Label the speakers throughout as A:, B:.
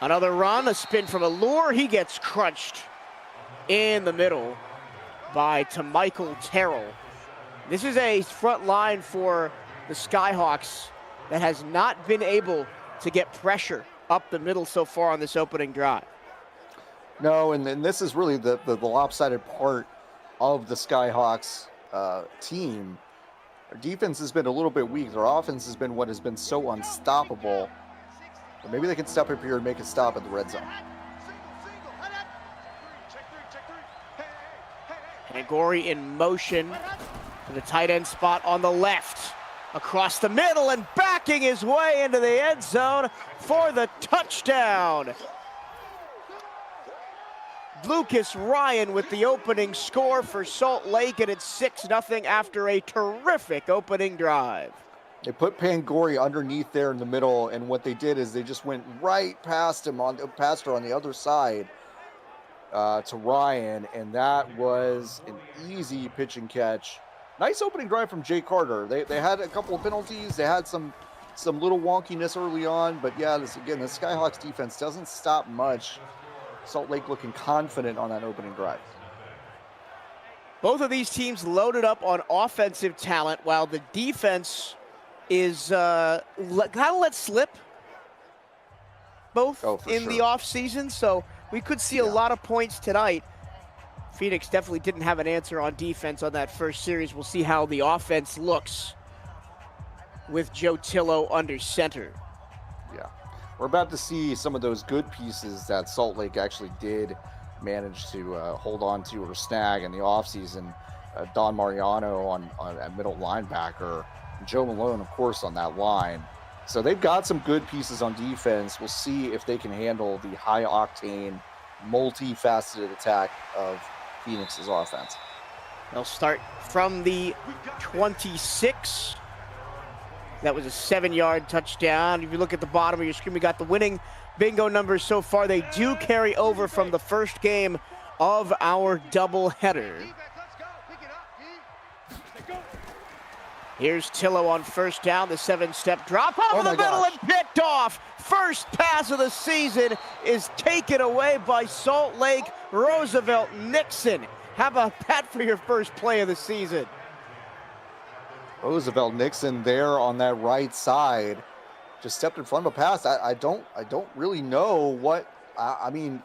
A: Another run, a spin from Allure. He gets crunched in the middle by Michael Terrell. This is a front line for the Skyhawks that has not been able to get pressure up the middle so far on this opening drive.
B: No, and this is really the lopsided part of the Skyhawks team. Their defense has been a little bit weak. Their offense has been what has been so unstoppable. But maybe they can step up here and make a stop at the red zone.
A: Pangori in motion to the tight end spot on the left. Across the middle and backing his way into the end zone for the touchdown. Lucas Ryan with the opening score for Salt Lake, and it's 6-0 after a terrific opening drive.
B: They put Pangori underneath there in the middle, and what they did is they just went right past her on the other side to Ryan, and that was an easy pitch and catch. Nice opening drive from Jay Carter. They had a couple of penalties. They had some little wonkiness early on, but yeah, the Skyhawks defense doesn't stop much. Salt Lake looking confident on that opening drive.
A: Both of these teams loaded up on offensive talent, while the defense is kind of let slip both in the offseason. So we could see a lot of points tonight. Phoenix definitely didn't have an answer on defense on that first series. We'll see how the offense looks with Joe Tillo under center.
B: Yeah, we're about to see some of those good pieces that Salt Lake actually did manage to hold on to or snag in the offseason. Don Mariano on at middle linebacker, Joe Malone, of course, on that line. So they've got some good pieces on defense. We'll see if they can handle the high-octane, multifaceted attack of Phoenix's offense.
A: They'll start from the 26. That was a 7-yard touchdown. If you look at the bottom of your screen, we got the winning bingo numbers so far. They do carry over from the first game of our doubleheader. Here's Tillo on first down, the 7-step drop over the middle and picked off. First pass of the season is taken away by Salt Lake. Roosevelt Nixon. How about that for your first play of the season?
B: Roosevelt Nixon there on that right side, just stepped in front of a pass. I don't really know what. I mean,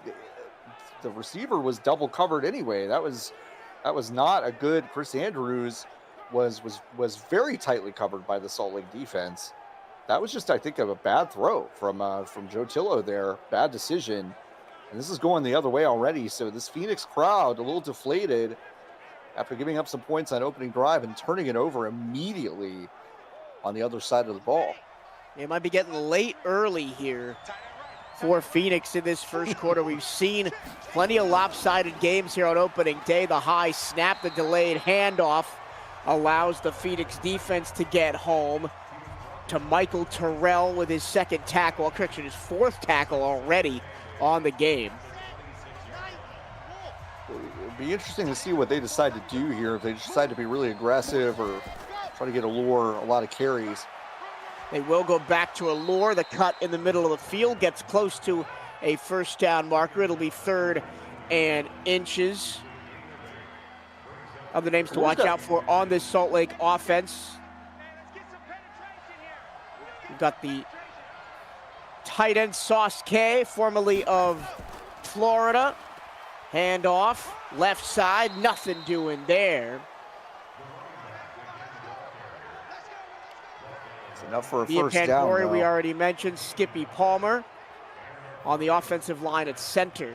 B: the receiver was double covered anyway. That was not a good. Chris Andrews was very tightly covered by the Salt Lake defense. That was just, I think, a bad throw from Joe Tillo there. Bad decision. And this is going the other way already. So this Phoenix crowd a little deflated after giving up some points on opening drive and turning it over immediately on the other side of the ball.
A: It might be getting late early here for Phoenix in this first quarter. We've seen plenty of lopsided games here on opening day. The high snap, the delayed handoff allows the Phoenix defense to get home. To Michael Terrell with his second tackle, correction, his fourth tackle already on the game.
B: It'd be interesting to see what they decide to do here. If they decide to be really aggressive or try to get Allure a lot of carries.
A: They will go back to Allure. The cut in the middle of the field gets close to a first down marker. It'll be 3rd and inches. Other names to watch out for on this Salt Lake offense. We've got the tight end Sauce K, formerly of Florida. Handoff, left side, nothing doing there.
B: It's enough for a first down, though.
A: We already mentioned. Skippy Palmer on the offensive line at center.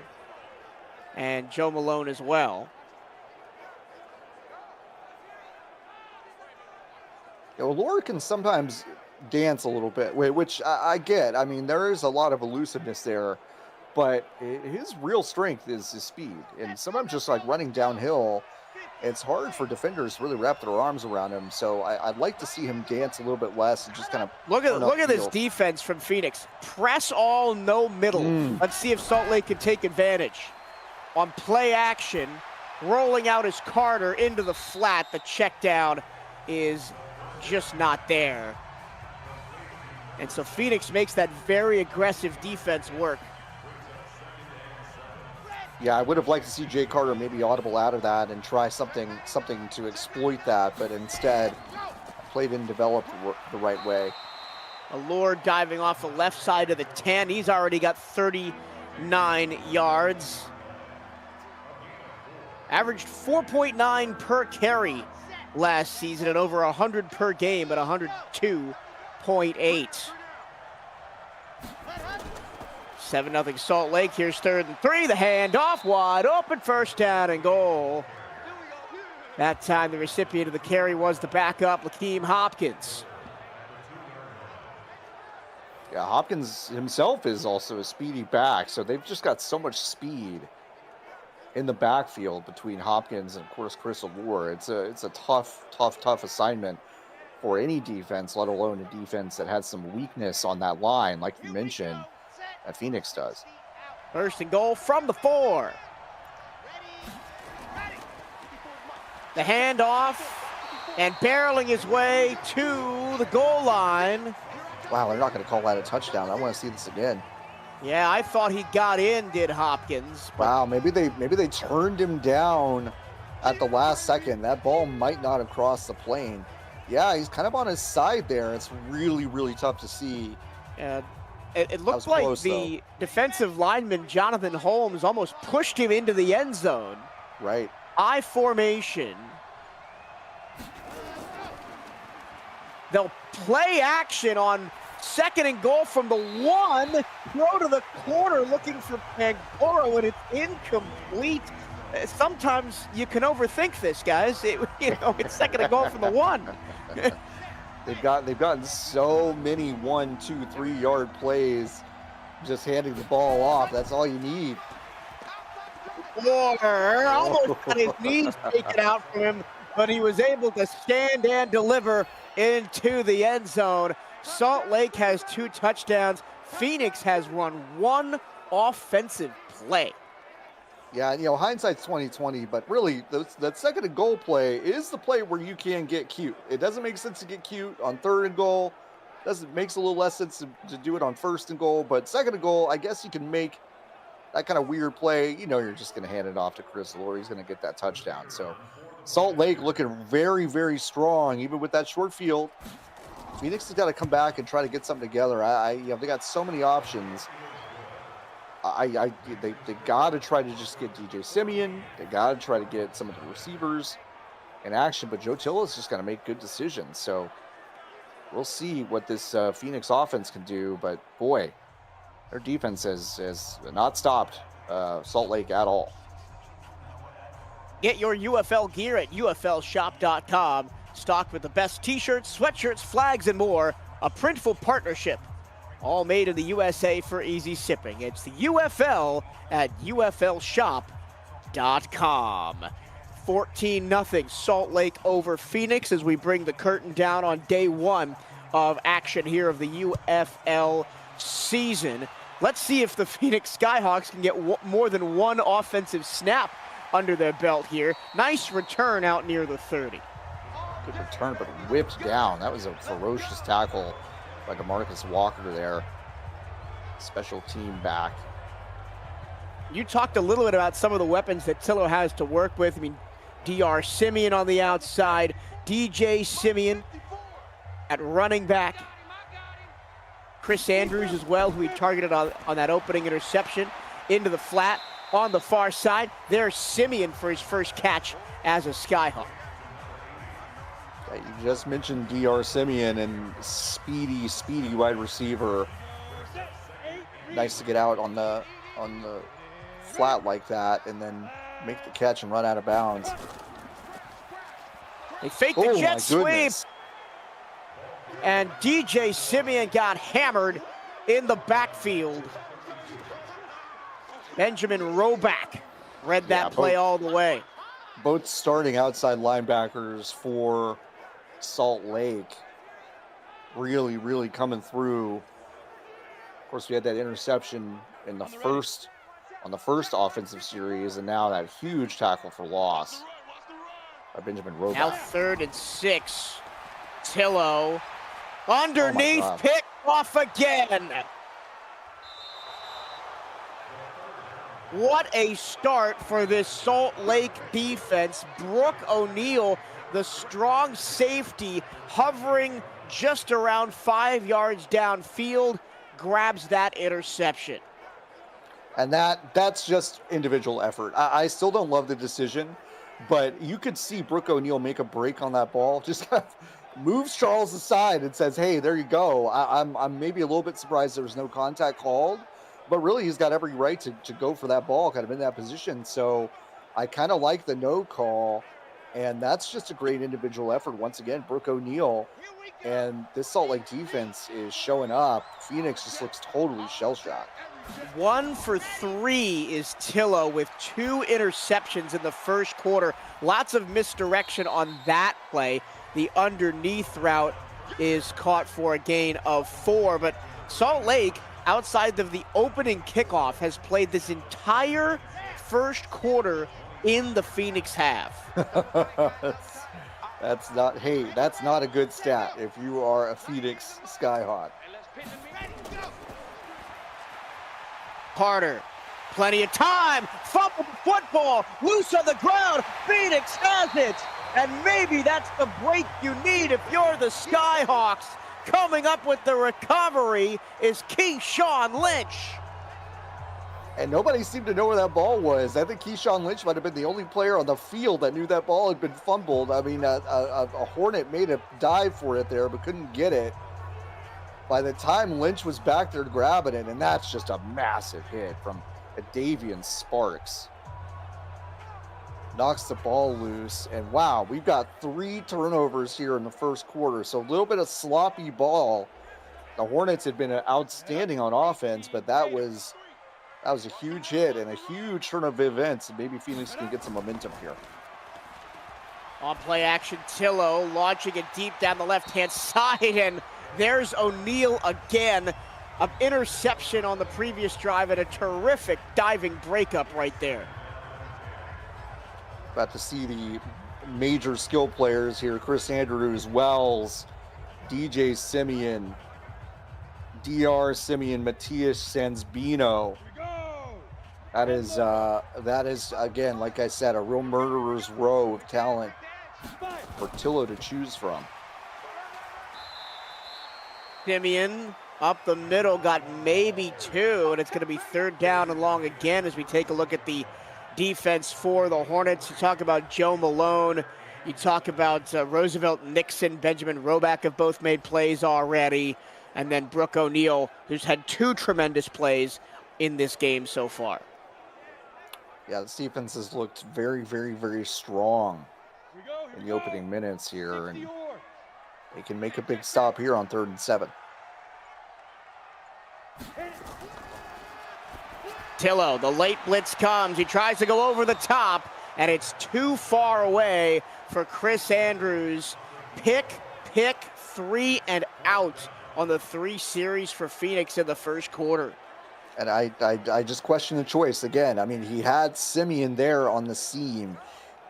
A: And Joe Malone as well.
B: Yeah, well, Allure can sometimes dance a little bit, which I get. I mean, there is a lot of elusiveness there, but his real strength is his speed. And sometimes just like running downhill, it's hard for defenders to really wrap their arms around him. So I'd like to see him dance a little bit less and just kind of
A: look at this defense from Phoenix. Press all, no middle. Let's see if Salt Lake can take advantage. On play action, rolling out is Carter into the flat. The check down is just not there. And so Phoenix makes that very aggressive defense work
B: Yeah, I would have liked to see Jay Carter maybe audible out of that and try something to exploit that, but instead play didn't develop the right way.
A: Allure diving off the left side of the 10. He's already got 39 yards. Averaged 4.9 per carry last season and over 100 per game at 102.8. 7-0 Salt Lake. Here's 3rd and 3. The handoff, wide open, first down and goal. That time the recipient of the carry was the backup, Lakeem Hopkins.
B: Yeah, Hopkins himself is also a speedy back, so they've just got so much speed in the backfield between Hopkins and, of course, Chris Allure. It's a tough assignment for any defense, let alone a defense that has some weakness on that line, like you mentioned, that Phoenix does.
A: 1st and goal from the 4. The handoff and barreling his way to the goal line.
B: Wow, they're not going to call that a touchdown. I want to see this again.
A: Yeah, I thought he got in, did Hopkins.
B: Wow, maybe they turned him down at the last second. That ball might not have crossed the plane. Yeah, he's kind of on his side there. It's really tough to see.
A: It looked like
B: close,
A: the defensive lineman, Jonathan Holmes, almost pushed him into the end zone.
B: Right.
A: I formation. They'll play action on 2nd and goal from the 1. Throw to the corner looking for Pangoro, and it's incomplete. Sometimes you can overthink this, guys. It's 2nd and goal from the 1.
B: They've gotten so many 1, 2, 3 yard plays, just handing the ball off. That's all you need.
A: Moore almost got his knees taken out from him, but he was able to stand and deliver into the end zone. Salt Lake has 2 touchdowns. Phoenix has run 1 offensive play.
B: Yeah, hindsight's 20/20, but really, that 2nd and goal play is the play where you can get cute. It doesn't make sense to get cute on 3rd and goal. Makes a little less sense to do it on 1st and goal, but 2nd and goal, I guess you can make that kind of weird play. You're just going to hand it off to Chris Allure. He's going to get that touchdown. So Salt Lake looking very strong, even with that short field. Phoenix has got to come back and try to get something together. They got so many options. They got to try to just get DJ Simeon. They got to try to get some of the receivers in action. But Joe Tilla's just got to make good decisions. So we'll see what this Phoenix offense can do. But boy, their defense has not stopped Salt Lake at all.
A: Get your UFL gear at UFLshop.com. Stocked with the best t-shirts, sweatshirts, flags, and more. A Printful partnership. All made in the USA for easy shipping. It's the UFL at UFLshop.com. 14-0 Salt Lake over Phoenix as we bring the curtain down on day 1 of action here of the UFL season. Let's see if the Phoenix Skyhawks can get more than 1 offensive snap under their belt here. Nice return out near the 30.
B: Good return, but whipped down. That was a ferocious tackle by DeMarcus Walker there. Special team back.
A: You talked a little bit about some of the weapons that Tillo has to work with. I mean, DR Simeon on the outside, DJ Simeon at running back. Chris Andrews as well, who he targeted on that opening interception into the flat on the far side. There's Simeon for his first catch as a Skyhawk.
B: You just mentioned DR Simeon and speedy wide receiver. Nice to get out on the flat like that and then make the catch and run out of bounds.
A: They faked the jet sweep. And DJ Simeon got hammered in the backfield. Benjamin Roback read that play all the way.
B: Both starting outside linebackers for Salt Lake really coming through. Of course, we had that interception in the first offensive series, and now that huge tackle for loss by Benjamin Roback.
A: Now 3rd and 6. Tillo underneath, picked off again. What a start for this Salt Lake defense. Brooke O'Neal, the strong safety, hovering just around 5 yards downfield, grabs that interception.
B: And that's just individual effort. I still don't love the decision, but you could see Brooke O'Neal make a break on that ball. Just kind of moves Charles aside and says, "Hey, there you go." I'm maybe a little bit surprised there was no contact called, but really he's got every right to go for that ball, kind of in that position. So I kind of like the no call, and that's just a great individual effort once again. Brooke O'Neal and this Salt Lake defense is showing up. Phoenix just looks totally shell-shocked.
A: 1 for 3 is Tillo with 2 interceptions in the first quarter. Lots of misdirection on that play. The underneath route is caught for a gain of 4, but Salt Lake, outside of the opening kickoff, has played this entire first quarter in the Phoenix half.
B: That's not a good stat if you are a Phoenix Skyhawk.
A: Carter, plenty of time, fumble the football, loose on the ground, Phoenix has it, and maybe that's the break you need if you're the Skyhawks. Coming up with the recovery is Keyshawn Lynch.
B: And nobody seemed to know where that ball was. I think Keyshawn Lynch might have been the only player on the field that knew that ball had been fumbled. I mean, a Hornet made a dive for it there, but couldn't get it. By the time Lynch was back there grabbing it, and that's just a massive hit from Davian Sparks. Knocks the ball loose, and wow, we've got 3 turnovers here in the first quarter. So a little bit of sloppy ball. The Hornets had been outstanding on offense, but that was a huge hit and a huge turn of events, and maybe Phoenix can get some momentum here.
A: On play action, Tillo launching it deep down the left-hand side, and there's O'Neal again. An interception on the previous drive and a terrific diving breakup right there.
B: About to see the major skill players here. Chris Andrews, Wells, DJ Simeon, DR Simeon, Matthias Sansbino. That is again, like I said, a real murderer's row of talent for Tillo to choose from.
A: Simeon up the middle, got maybe 2, and it's going to be 3rd down and long again as we take a look at the defense for the Hornets. You talk about Joe Malone, you talk about Roosevelt Nixon, Benjamin Roback have both made plays already, and then Brooke O'Neal, who's had 2 tremendous plays in this game so far.
B: Yeah, this defense has looked very, very, very strong in the opening minutes here, and they can make a big stop here on 3rd and 7.
A: Tillo, the late blitz comes. He tries to go over the top, and it's too far away for Chris Andrews. Pick, 3 and out on the 3 series for Phoenix in the first quarter.
B: And I just question the choice again. I mean, he had Simeon there on the seam.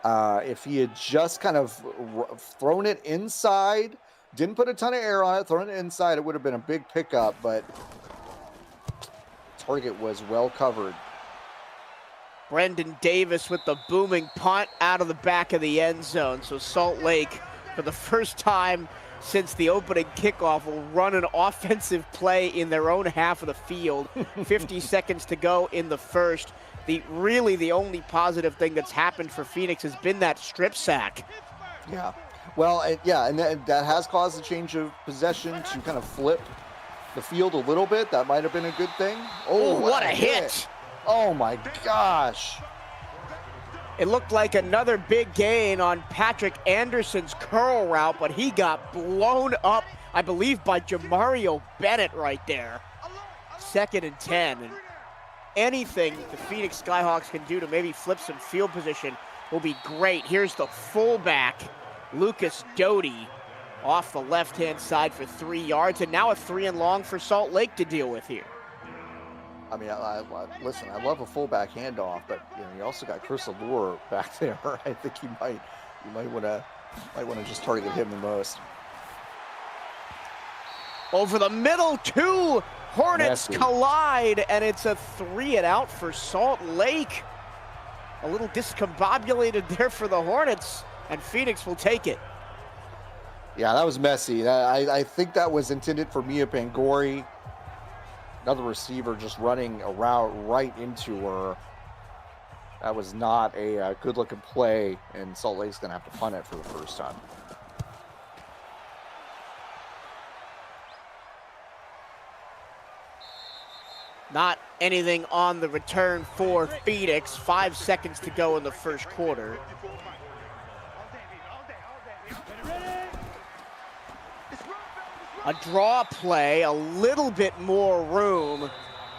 B: If he had just kind of thrown it inside, didn't put a ton of air on it, thrown it inside, it would have been a big pickup, but target was well covered.
A: Brendan Davis with the booming punt out of the back of the end zone. So Salt Lake, for the first time since the opening kickoff, will run an offensive play in their own half of the field. 50 seconds to go in the first. Really the only positive thing that's happened for Phoenix has been that strip sack.
B: Yeah. Well, and that has caused a change of possession to kind of flip the field a little bit. That might have been a good thing.
A: Oh, what a hit.
B: Oh my gosh.
A: It looked like another big gain on Patrick Anderson's curl route, but he got blown up, I believe, by Jamario Bennett right there. 2nd and 10. And anything the Phoenix Skyhawks can do to maybe flip some field position will be great. Here's the fullback, Lucas Doty, off the left-hand side for 3 yards, and now a 3 and long for Salt Lake to deal with here.
B: I mean, listen, I love a fullback handoff, but you also got Chris Allure back there. I think you might want to just target him the most.
A: Over the middle to Hornets
B: Nasty.
A: collide, and it's a 3-and-out for Salt Lake. A little discombobulated there for the Hornets, and Phoenix will take it.
B: Yeah, that was messy. I think that was intended for Mia Pangori. Another receiver just running around right into her. That was not a good-looking play, and Salt Lake's going to have to punt it for the first time.
A: Not anything on the return for Phoenix. 5 seconds to go in the first quarter. A draw play, a little bit more room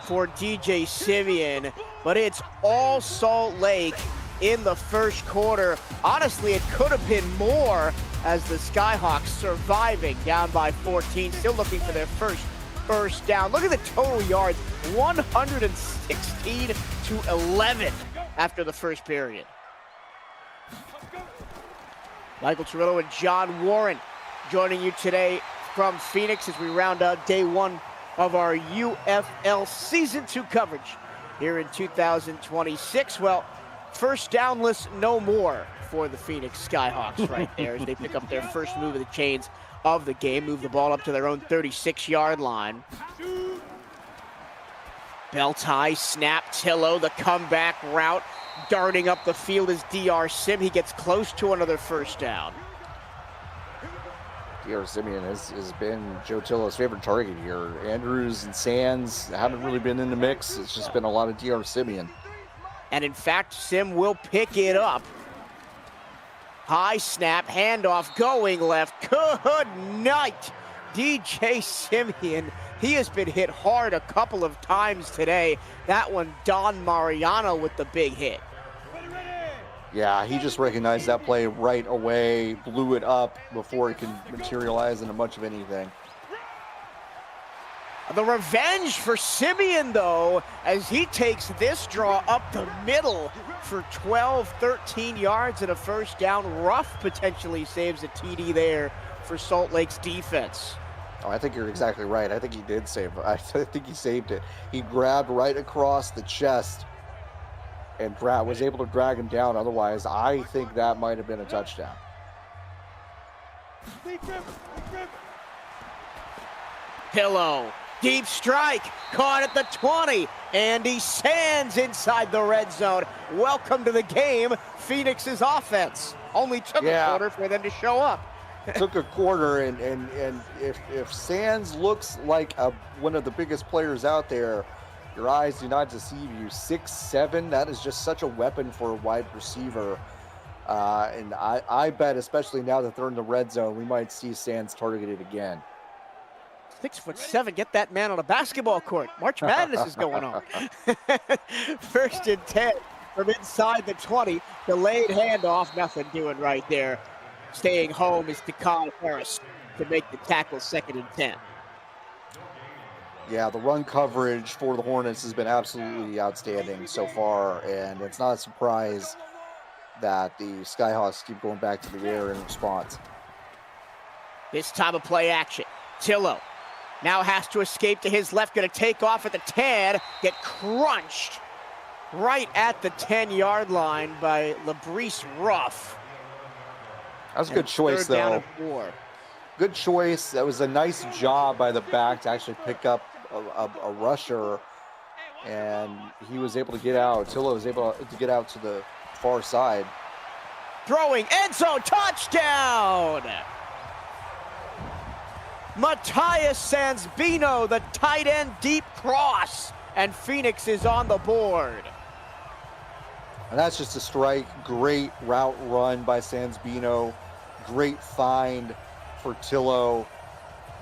A: for DJ Simeon, but it's all Salt Lake in the first quarter. Honestly, it could have been more as the Skyhawks surviving down by 14, still looking for their first down. Look at the total yards, 116 to 11 after the first period. Michael Cirillo and John Warren joining you today from Phoenix as we round out day one of our UFL Season 2 coverage here in 2026. Well, first downless no more for the Phoenix Skyhawks right there as they pick up their first move of the chains of the game, move the ball up to their own 36-yard line. Belt high, snap, Tillo, the comeback route, darting up the field is DR Sim. He gets close to another first down.
B: DR Simeon has been Joe Tillo's favorite target here. Andrews and Sands haven't really been in the mix. It's just been a lot of DR Simeon.
A: And in fact, Sim will pick it up. High snap, handoff, going left. Good night, DJ Simeon. He has been hit hard a couple of times today. That one, Don Mariano with the big hit.
B: Yeah, he just recognized that play right away, blew it up before it could materialize into much of anything.
A: The revenge for Simeon, though, as he takes this draw up the middle for 12, 13 yards and a first down. Ruff potentially saves a TD there for Salt Lake's defense.
B: Oh, I think you're exactly right. I think he did save it. I think he saved it. He grabbed right across the chest and was able to drag him down. Otherwise, I think that might have been a touchdown.
A: Pillow, deep strike, caught at the 20. Andy Sands inside the red zone. Welcome to the game, Phoenix's offense. Only took a quarter for them to show up.
B: Took a quarter, and if Sands looks like one of the biggest players out there, your eyes do not deceive you. 6'7", that is just such a weapon for a wide receiver. And I bet, especially now that they're in the red zone, we might see Sands targeted again.
A: 6'7", get that man on a basketball court. March Madness is going on. First and 10 from inside the 20. Delayed handoff, nothing doing right there. Staying home is De'Con Harris to make the tackle, 2nd and 10.
B: Yeah, the run coverage for the Hornets has been absolutely outstanding so far, and it's not a surprise that the Skyhawks keep going back to the air in response.
A: This time of play action. Tillo now has to escape to his left, going to take off at the 10, get crunched right at the 10-yard line by LaBreece Ruff.
B: That was a good choice, though.
A: Down and 4.
B: Good choice. That was a nice job by the back to actually pick up a rusher, and he was able to get out. Tillo was able to get out to the far side.
A: Throwing, end zone, touchdown! Matthias Sansbino, the tight end, deep cross, and Phoenix is on the board.
B: And that's just a strike. Great route run by Sansbino. Great find for Tillo.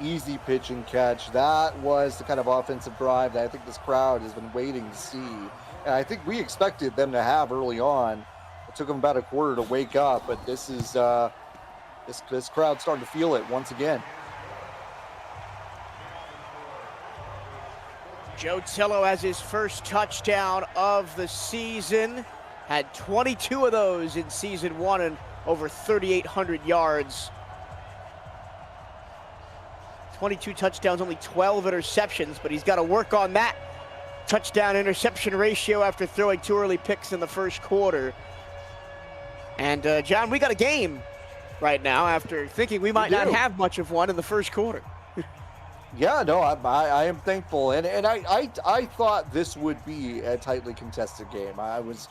B: Easy pitch and catch. That was the kind of offensive drive that I think this crowd has been waiting to see. And I think we expected them to have early on. It took them about a quarter to wake up, but this is this crowd starting to feel it once again.
A: Joe Tillo has his first touchdown of the season. Had 22 of those in season 1 and over 3,800 yards. 22 touchdowns, only 12 interceptions, but he's got to work on that touchdown interception ratio after throwing 2 early picks in the first quarter. And John, we got a game right now after thinking we might not have much of one in the first quarter.
B: Yeah, no, I am thankful, and I thought this would be a tightly contested game. I was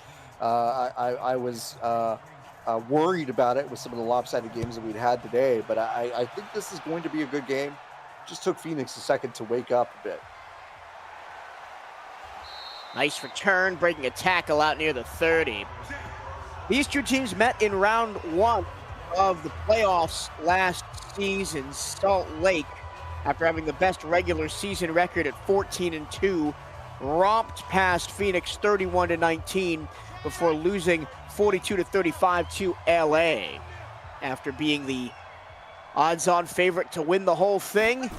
B: worried about it with some of the lopsided games that we'd had today, but I think this is going to be a good game. Just took Phoenix a second to wake up a bit.
A: Nice return, breaking a tackle out near the 30. These two teams met in round 1 of the playoffs last season. Salt Lake, after having the best regular season record at 14-2, romped past Phoenix 31-19 before losing 42-35 to LA. After being the odds-on favorite to win the whole thing,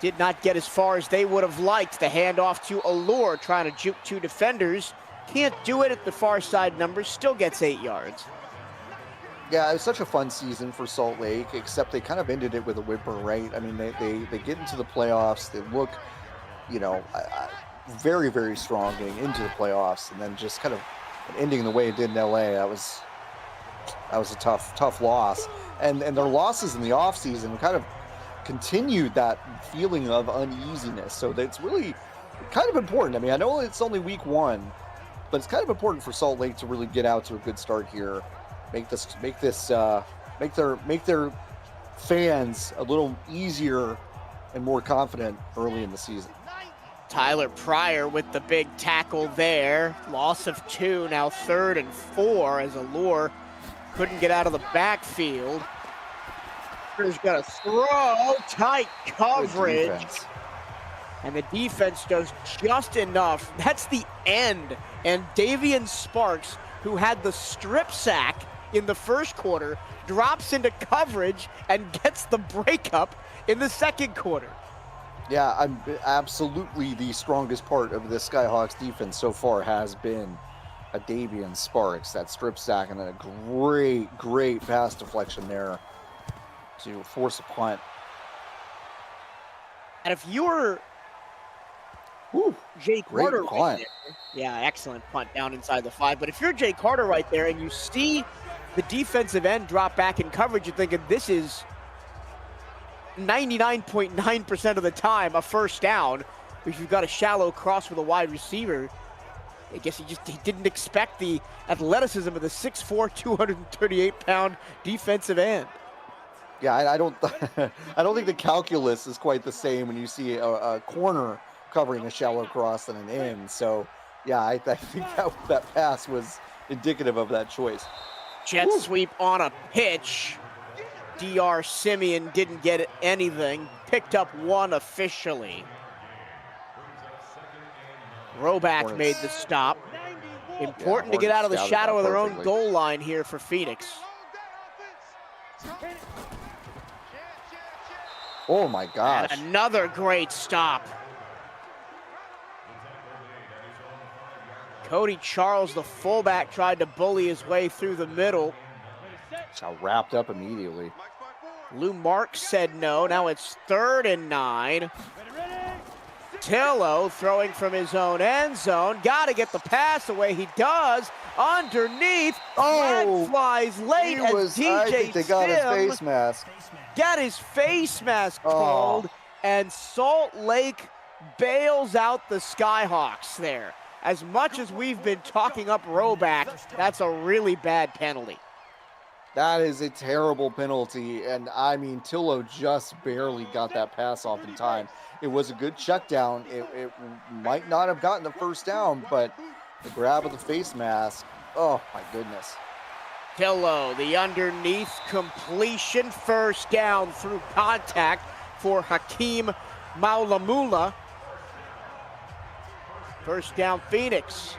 A: did not get as far as they would have liked. The handoff to Allure, trying to juke 2 defenders. Can't do it at the far side numbers, still gets 8 yards.
B: Yeah, it was such a fun season for Salt Lake, except they kind of ended it with a whimper, right? I mean, they get into the playoffs, they look, you know, very, very strong getting into the playoffs, and then just kind of ending the way it did in LA. That was a tough loss. And their losses in the offseason kind of continued that feeling of uneasiness. So that's really kind of important. I mean, I know it's only week 1, but it's kind of important for Salt Lake to really get out to a good start here. Make their fans a little easier and more confident early in the season.
A: Tyler Pryor with the big tackle there. Loss of 2, now 3rd and 4 as Allure couldn't get out of the backfield. He's got to throw, tight coverage. And the defense does just enough. That's the end. And Davian Sparks, who had the strip sack in the first quarter, drops into coverage and gets the breakup in the second quarter.
B: Yeah, I'm absolutely the strongest part of this Skyhawks defense so far has been a Davian Sparks, that strip sack, and then a great pass deflection there to force a punt.
A: And if you're Jay Carter right there, yeah, excellent punt down inside the 5. But if you're Jay Carter right there and you see the defensive end drop back in coverage, you're thinking this is 99.9% of the time a first down. If you've got a shallow cross with a wide receiver, I guess he didn't expect the athleticism of the 6'4", 238-pound defensive end.
B: Yeah, I don't think the calculus is quite the same when you see a corner covering a shallow cross than an end. So, yeah, I think that pass was indicative of that choice.
A: Jet sweep on a pitch. DR Simeon didn't get anything. Picked up 1 officially. Roback made the stop. Important to get out of the shadow of their own goal line here for Phoenix.
B: Oh my gosh.
A: And another great stop. Cody Charles, the fullback, tried to bully his way through the middle.
B: Got wrapped up immediately.
A: Lou Marks said no. Now it's 3rd and 9. Tillo throwing from his own end zone. Got to get the pass away. He does. Underneath. Flag flies late as DJ
B: I think they got his face mask.
A: Got his face mask called. And Salt Lake bails out the Skyhawks there. As much as we've been talking up Roback, that's a really bad penalty.
B: That is a terrible penalty, and I mean, Tillo just barely got that pass off in time. It was a good check down. It might not have gotten the first down, but the grab of the face mask, oh my goodness.
A: Tillo, the underneath completion, first down through contact for Hakeem Maulamula. First down, Phoenix.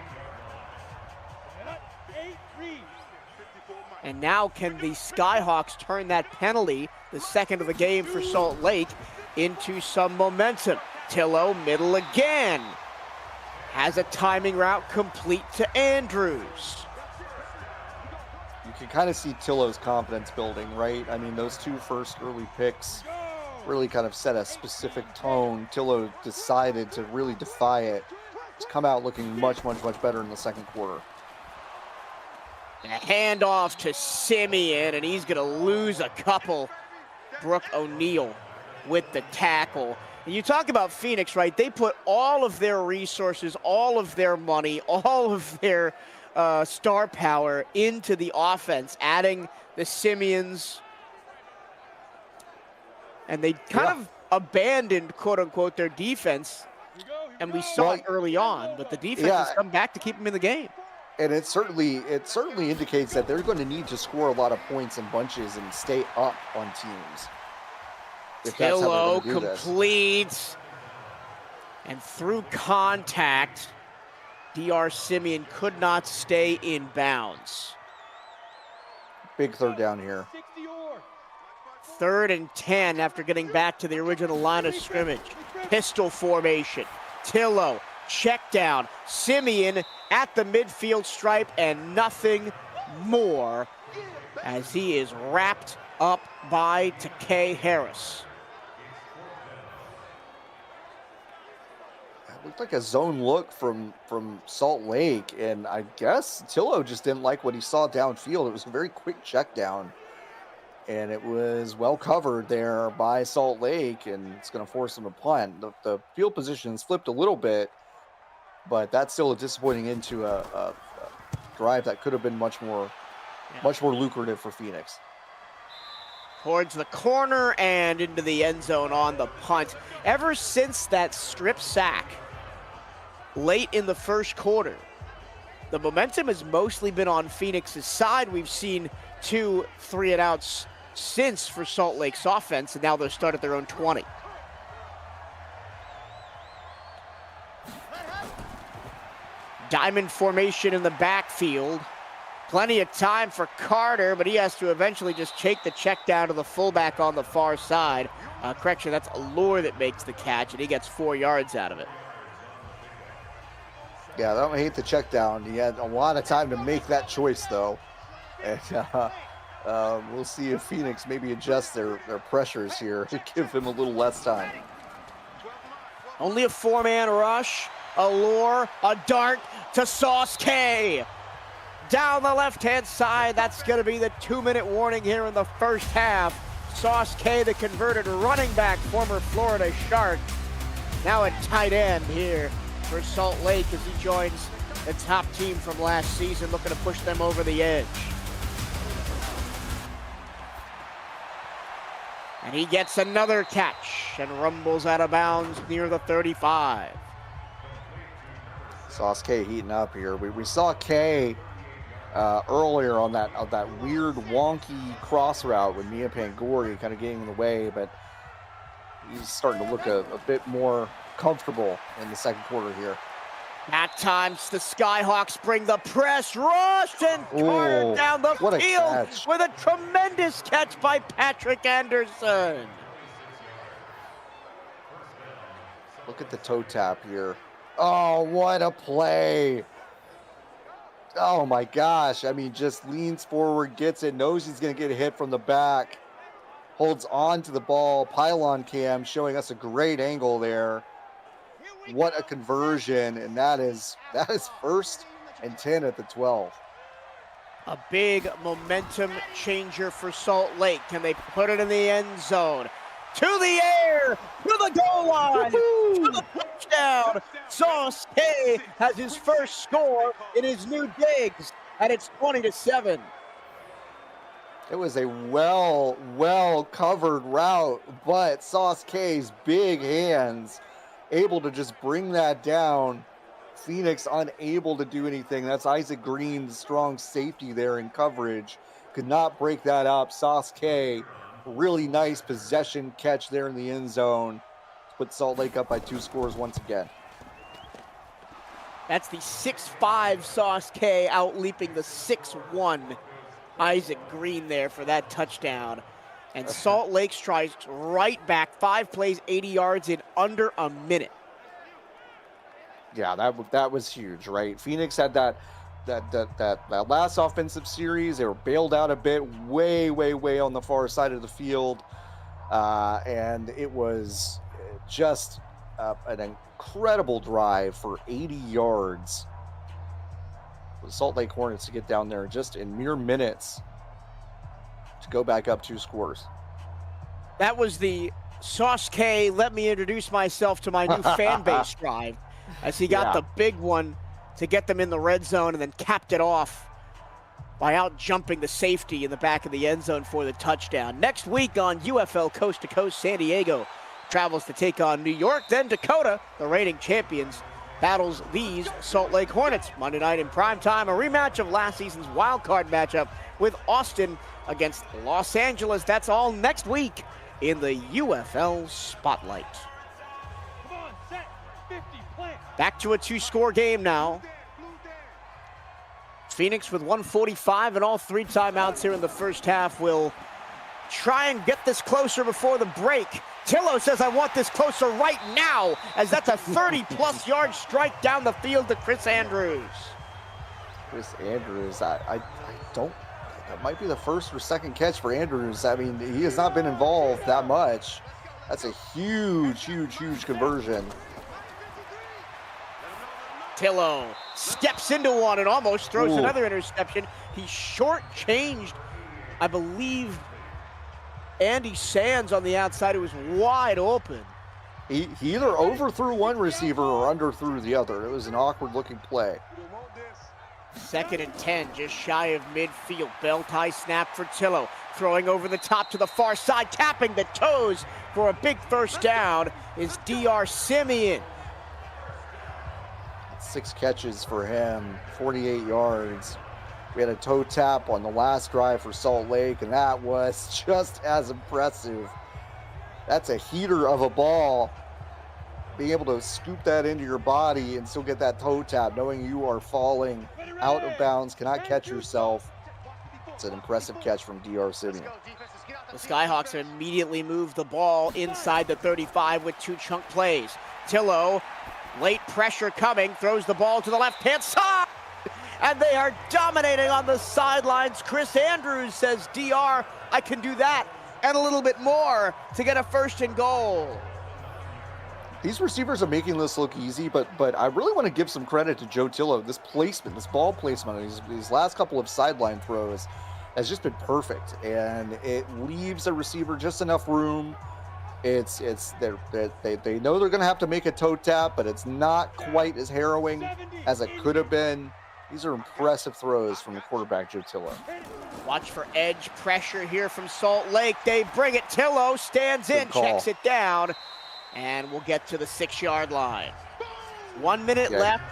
A: And now can the Skyhawks turn that penalty, the second of the game for Salt Lake, into some momentum? Tillo, middle again. Has a timing route complete to Andrews.
B: You can kind of see Tillo's confidence building, right? I mean, those 2 first early picks really kind of set a specific tone. Tillo decided to really defy it. To come out looking much better in the second quarter.
A: And a handoff to Simeon, and he's going to lose a couple. Brooke O'Neal with the tackle. And you talk about Phoenix, right? They put all of their resources, all of their money, all of their star power into the offense, adding the Simeons. And they kind of abandoned, quote unquote, their defense. And we saw it early on, but the defense has come back to keep them in the game.
B: And it certainly indicates that they're going to need to score a lot of points in bunches and stay up on teams.
A: Tillo completes, and through contact, DR Simeon could not stay in bounds.
B: Big third down here.
A: 3rd and 10 after getting back to the original line of scrimmage. Pistol formation. Tillo, check down. Simeon at the midfield stripe and nothing more as he is wrapped up by Takei Harris.
B: It looked like a zone look from Salt Lake, and I guess Tillo just didn't like what he saw downfield. It was a very quick check down, and it was well covered there by Salt Lake, and it's going to force him to punt. The field positions flipped a little bit, but that's still a disappointing into a drive that could have been much more lucrative for Phoenix.
A: Towards the corner and into the end zone on the punt. Ever since that strip sack late in the first quarter, the momentum has mostly been on Phoenix's side. We've seen 2 3-and-outs since for Salt Lake's offense, and now they're started at their own 20. Diamond formation in the backfield. Plenty of time for Carter, but he has to eventually just take the check down to the fullback on the far side. Correction, that's Allure that makes the catch, and he gets 4 yards out of it.
B: Yeah, I don't hate the check down. He had a lot of time to make that choice, though. And we'll see if Phoenix maybe adjusts their pressures here to give him a little less time.
A: Only a 4-man rush. Allure, a dart to Sauce K. Down the left-hand side, that's going to be the 2-minute warning here in the first half. Sauce K, the converted running back, former Florida Shark, now at tight end here for Salt Lake as he joins the top team from last season, looking to push them over the edge. And he gets another catch and rumbles out of bounds near the 35.
B: Sauce K heating up here. We saw K earlier on that weird wonky cross route with Mia Pangori kind of getting in the way, but he's starting to look a bit more comfortable in the second quarter here.
A: At times, the Skyhawks bring the press, rushed, and Carter down the field with a tremendous catch by Patrick Anderson.
B: Look at the toe tap here. Oh, what a play. Oh my gosh. I mean, just leans forward, gets it, knows he's going to get a hit from the back, holds on to the ball. Pylon cam showing us a great angle there. What a conversion, and that is 1st and 10 at the 12.
A: A big momentum changer for Salt Lake. Can they put it in the end zone? To the air, to the goal line, to the touchdown. Sauce K has his first score in his new digs, and it's 20-7.
B: It was a well covered route, but Sauce K's big hands able to just bring that down. Phoenix unable to do anything. That's Isaac Green, the strong safety there in coverage. Could not break that up. Sauce K, really nice possession catch there in the end zone. Put Salt Lake up by 2 scores once again.
A: That's the 6'5" Sauce K out-leaping the 6'1" Isaac Green there for that touchdown. And Salt Lake strikes right back. 5 plays, 80 yards in under a minute.
B: Yeah, that was huge, right? Phoenix had that last offensive series. They were bailed out a bit, way on the far side of the field. And it was just an incredible drive for 80 yards. The Salt Lake Hornets to get down there just in mere minutes to go back up 2 scores.
A: That was the Sauce K, let me introduce myself to my new fan base drive, as he got the big one to get them in the red zone and then capped it off by out jumping the safety in the back of the end zone for the touchdown. Next week on UFL Coast to Coast, San Diego travels to take on New York. Then Dakota, the reigning champions, battles these Salt Lake Hornets. Monday night in primetime, a rematch of last season's wild card matchup with Austin against Los Angeles. That's all next week in the UFL Spotlight. Back to a 2-score game now. Phoenix with 1:45 and all 3 timeouts here in the first half will try and get this closer before the break. Tillo says, I want this closer right now, as that's a 30-plus yard strike down the field to Chris Andrews.
B: Chris Andrews, I don't, that might be the first or second catch for Andrews. I mean, he has not been involved that much. That's a huge, huge, huge conversion.
A: Tillo steps into one and almost throws another interception. He shortchanged, I believe, Andy Sands on the outside, who was wide open.
B: He either overthrew one receiver or underthrew the other. It was an awkward looking play.
A: 2nd and 10, just shy of midfield. Bell tie snap for Tillo. Throwing over the top to the far side, tapping the toes for a big first down is DR Simeon.
B: 6 catches for him, 48 yards. We had a toe tap on the last drive for Salt Lake, and that was just as impressive. That's a heater of a ball. Being able to scoop that into your body and still get that toe tap, knowing you are falling out of bounds, cannot catch yourself. It's an impressive catch from DR Simeon.
A: The Skyhawks immediately moved the ball inside the 35 with 2 chunk plays. Tillo, late pressure coming, throws the ball to the left-hand side, and they are dominating on the sidelines. Chris Andrews says, DR, I can do that and a little bit more to get a 1st and goal.
B: These receivers are making this look easy, but I really want to give some credit to Joe Tillo. This placement, this ball placement, these last couple of sideline throws has just been perfect, and it leaves a receiver just enough room. They know they're going to have to make a toe tap, but it's not quite as harrowing as it could have been. These are impressive throws from the quarterback, Joe Tillo.
A: Watch for edge pressure here from Salt Lake. They bring it. Tillo stands in, checks it down, and we'll get to the 6-yard line. 1 minute left.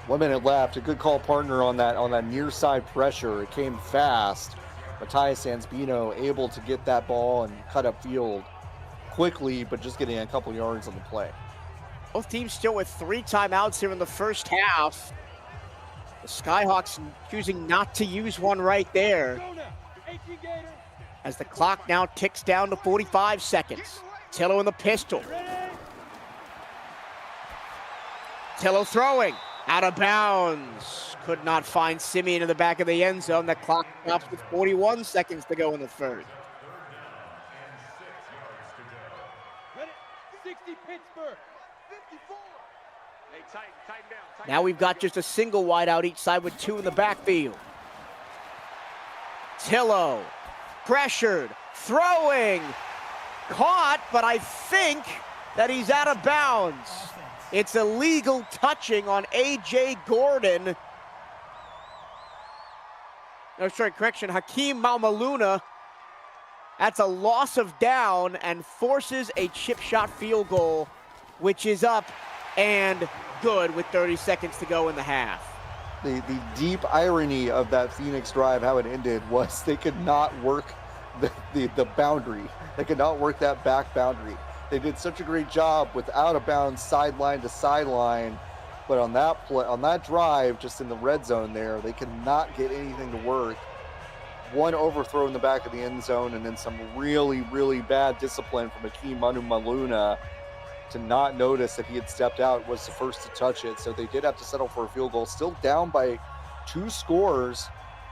B: 1 minute left. A good call, partner, on that near side pressure. It came fast. Matthias Ansbino able to get that ball and cut up field quickly, but just getting a couple yards on the play.
A: Both teams still with 3 timeouts here in the first half. The Skyhawks choosing not to use one right there, as the clock now ticks down to 45 seconds. Tillo in the pistol. Tillo throwing, out of bounds. Could not find Simeon in the back of the end zone. The clock stops with 41 seconds to go in the third.
C: 60 Pittsburgh.
A: Now we've got just a single wide out each side with 2 in the backfield. Tillo, pressured, throwing, caught, but I think that he's out of bounds. It's illegal touching on A.J. Gordon. No, sorry, correction, Hakeem Malmaluna. That's a loss of down and forces a chip shot field goal, which is up and good with 30 seconds to go in the half.
B: The deep irony of that Phoenix drive, how it ended, was they could not work the boundary. They could not work that back boundary. They did such a great job with out of bounds, sideline to sideline, but on that play, on that drive, just in the red zone there, they could not get anything to work. One overthrow in the back of the end zone, and then some really, really bad discipline from Hakeem Maluna to not notice that he had stepped out, was the first to touch it. So they did have to settle for a field goal, still down by 2 scores,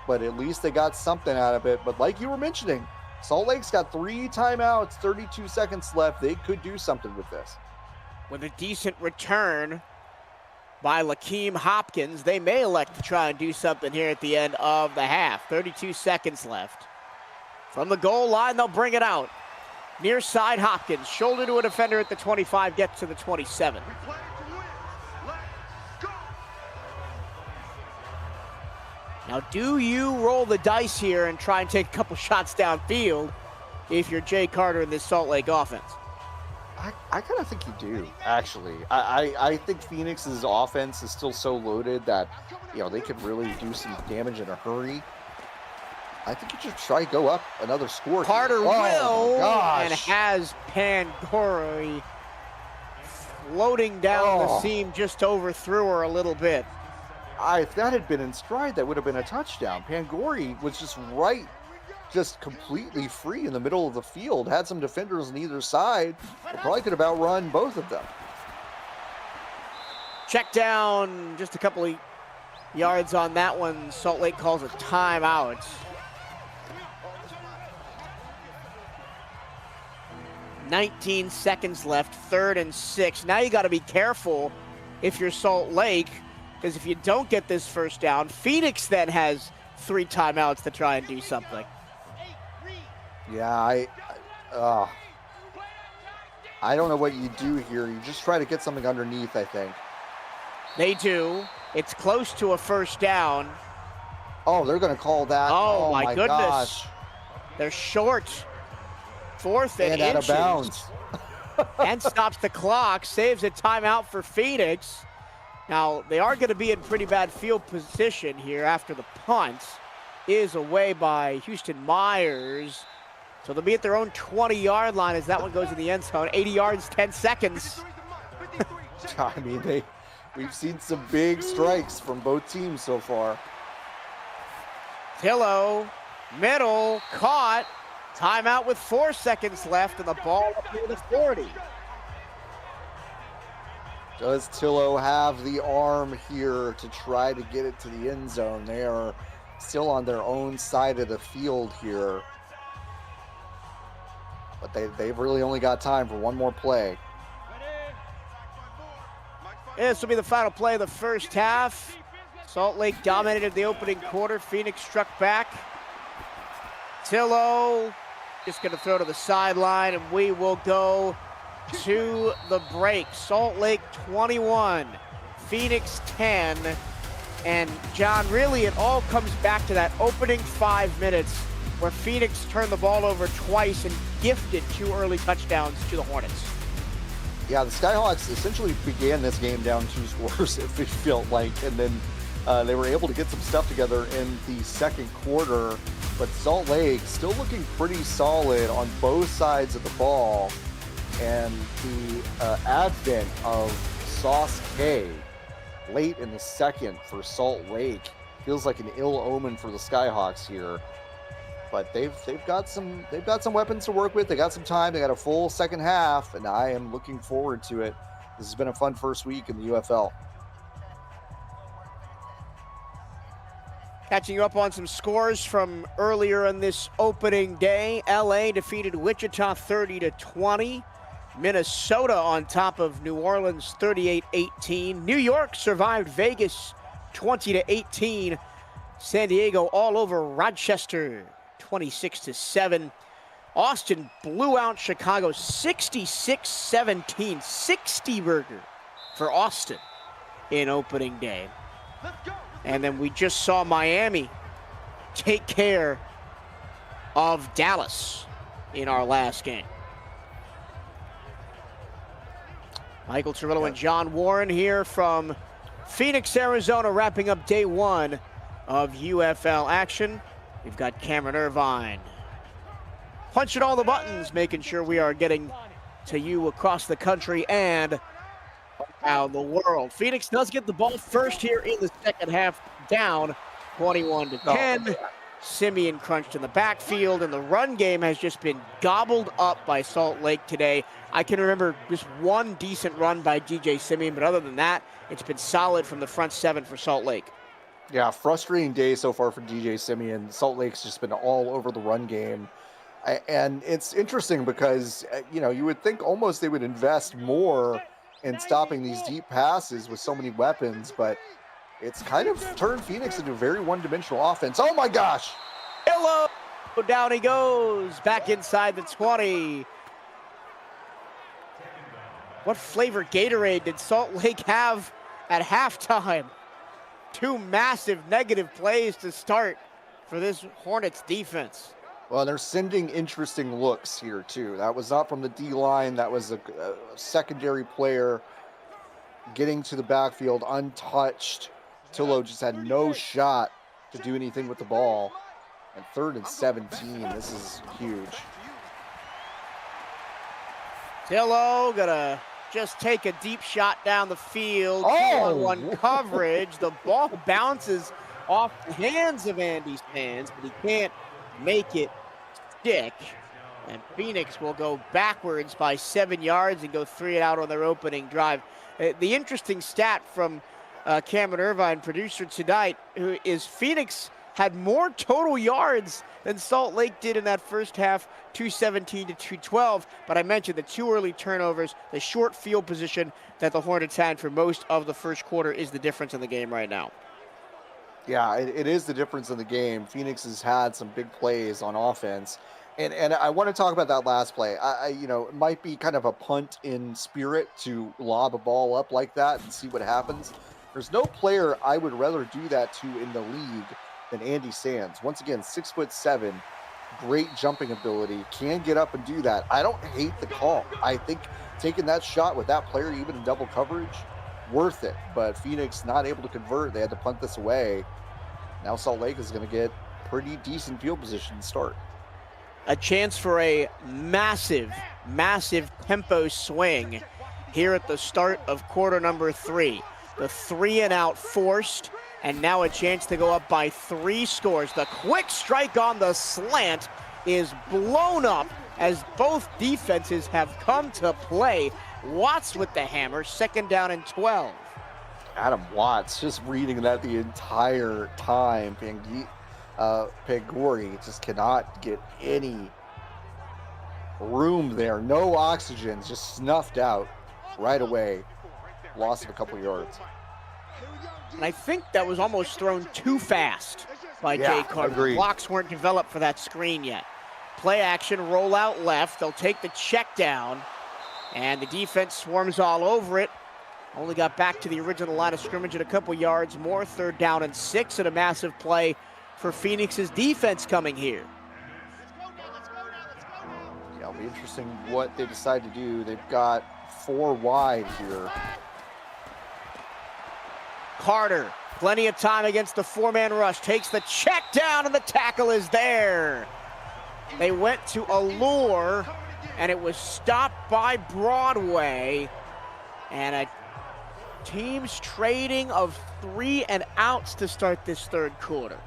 B: but at least they got something out of it. But like you were mentioning, Salt Lake's got 3 timeouts, 32 seconds left. They could do something with this.
A: With a decent return by Lakeem Hopkins, they may elect to try and do something here at the end of the half. 32 seconds left. From the goal line, they'll bring it out. Near side Hopkins, shoulder to a defender at the 25, gets to the 27. Now, do you roll the dice here and try and take a couple shots downfield if you're Jay Carter in this Salt Lake offense?
B: I kind of think you do, actually. I think Phoenix's offense is still so loaded that, you know, they could really do some damage in a hurry. I think you should try to go up another score.
A: Carter will and has Pangori floating down the seam, just overthrew her a little bit.
B: If that had been in stride, that would have been a touchdown. Pangori was just completely free in the middle of the field, had some defenders on either side. They probably could have outrun both of them.
A: Check down, just a couple of yards on that one. Salt Lake calls a timeout. $19 seconds left, 3rd and 6. Now you got to be careful if you're Salt Lake, because if you don't get this first down, Phoenix then has 3 timeouts to try and do something.
B: Yeah, I don't know what you do here. You just try to get something underneath, I think.
A: They do. It's close to a first down.
B: Oh, they're going to call that.
A: Oh my goodness.
B: Gosh.
A: They're short. 4th and
B: out of bounds.
A: And stops the clock, saves a timeout for Phoenix. Now, they are going to be in pretty bad field position here after the punt is away by Houston Myers. So they'll be at their own 20-yard line as that one goes in the end zone. 80 yards, 10 seconds.
B: I mean, we've seen some big strikes from both teams so far.
A: Tillo, middle, caught. Timeout with 4 seconds left, and the ball up near the 40.
B: Does Tillo have the arm here to try to get it to the end zone? They are still on their own side of the field here. But they've really only got time for one more play.
A: This will be the final play of the first half. Salt Lake dominated the opening quarter. Phoenix struck back. Tillo just going to throw to the sideline, and we will go to the break. Salt Lake 21, Phoenix 10. And John, really it all comes back to that opening 5 minutes where Phoenix turned the ball over twice and gifted 2 early touchdowns to the Hornets.
B: Yeah, the Skyhawks essentially began this game down 2 scores, it felt like, and then they were able to get some stuff together in the second quarter. But Salt Lake still looking pretty solid on both sides of the ball. And the advent of Sauce K late in the second for Salt Lake feels like an ill omen for the Skyhawks here. But they've got some weapons to work with. They got some time. They got a full second half, and I am looking forward to it. This has been a fun first week in the UFL.
A: Catching you up on some scores from earlier in this opening day. LA defeated Wichita 30-20. Minnesota on top of New Orleans 38-18. New York survived Vegas 20-18. San Diego all over Rochester 26-7. Austin blew out Chicago 66-17. 60 burger for Austin in opening day. And then we just saw Miami take care of Dallas in our last game. Michael Cirillo and John Warren here from Phoenix, Arizona, wrapping up day 1 of UFL action. We've got Cameron Irvine punching all the buttons, making sure we are getting to you across the country and around the world. Phoenix does get the ball first here in the second half, down 21-10. Simeon crunched in the backfield, and the run game has just been gobbled up by Salt Lake today. I can remember just one decent run by DJ Simeon, but other than that, it's been solid from the front 7 for Salt Lake.
B: Yeah, frustrating day so far for DJ Simeon. Salt Lake's just been all over the run game. And it's interesting because, you know, you would think almost they would invest more in stopping these deep passes with so many weapons, but it's kind of turned Phoenix into a very one-dimensional offense. Oh my gosh!
A: Hello! Down he goes, back inside the 20. What flavor Gatorade did Salt Lake have at halftime? Two massive negative plays to start for this Hornets defense.
B: Well, they're sending interesting looks here too. That was not from the D-line. That was a secondary player getting to the backfield untouched. Tillo just had no shot to do anything with the ball. And 3rd and 17, this is huge.
A: Tillo gonna just take a deep shot down the field.
B: Oh!
A: 2-on-1 coverage. The ball bounces off the hands of Andy Sands, but he can't make it stick. And Phoenix will go backwards by 7 yards and go 3 and out on their opening drive. The interesting stat from Cameron Irvine, producer tonight, who is Phoenix had more total yards than Salt Lake did in that first half, 217 to 212. But I mentioned the 2 early turnovers, the short field position that the Hornets had for most of the first quarter is the difference in the game right now.
B: Yeah, it is the difference in the game. Phoenix has had some big plays on offense. And I want to talk about that last play. You know, it might be kind of a punt in spirit to lob a ball up like that and see what happens. There's no player I would rather do that to in the league than Andy Sands. Once again, 6'7", great jumping ability, can get up and do that. I don't hate the call. I think taking that shot with that player, even in double coverage, worth it. But Phoenix not able to convert. They had to punt this away. Now Salt Lake is going to get pretty decent field position to start.
A: A chance for a massive, massive tempo swing here at the start of quarter number 3. The 3 and out forced, and now a chance to go up by 3 scores. The quick strike on the slant is blown up as both defenses have come to play. Watts with the hammer, 2nd down and 12.
B: Adam Watts just reading that the entire time. Pangori just cannot get any room there. No oxygen, just snuffed out right away. Loss of a couple yards.
A: And I think that was almost thrown too fast by Jay Carter.
B: Agreed.
A: Blocks weren't developed for that screen yet. Play action, roll out left. They'll take the check down, and the defense swarms all over it. Only got back to the original line of scrimmage at a couple yards more. 3rd down and 6, and a massive play for Phoenix's defense coming here.
B: Yeah, it'll be interesting what they decide to do. They've got 4 wide here.
A: Carter, plenty of time against the 4-man rush, takes the check down, and the tackle is there. They went to allure, and it was stopped by Broadway, and a team's trading of 3 and outs to start this 3rd quarter.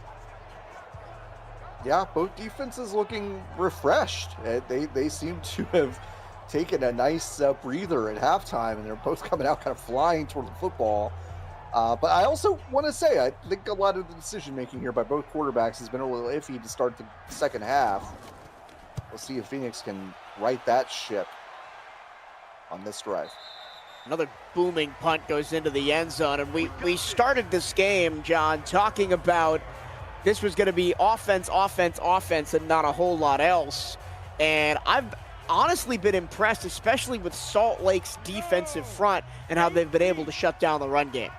B: Yeah, both defenses looking refreshed. They seem to have taken a nice breather at halftime, and they're both coming out kind of flying toward the football. But I also want to say, I think a lot of the decision-making here by both quarterbacks has been a little iffy to start the second half. We'll see if Phoenix can right that ship on this drive.
A: Another booming punt goes into the end zone, and we started this game, John, talking about this was going to be offense, offense, offense, and not a whole lot else. And I've honestly been impressed, especially with Salt Lake's defensive front and how they've been able to shut down the run game.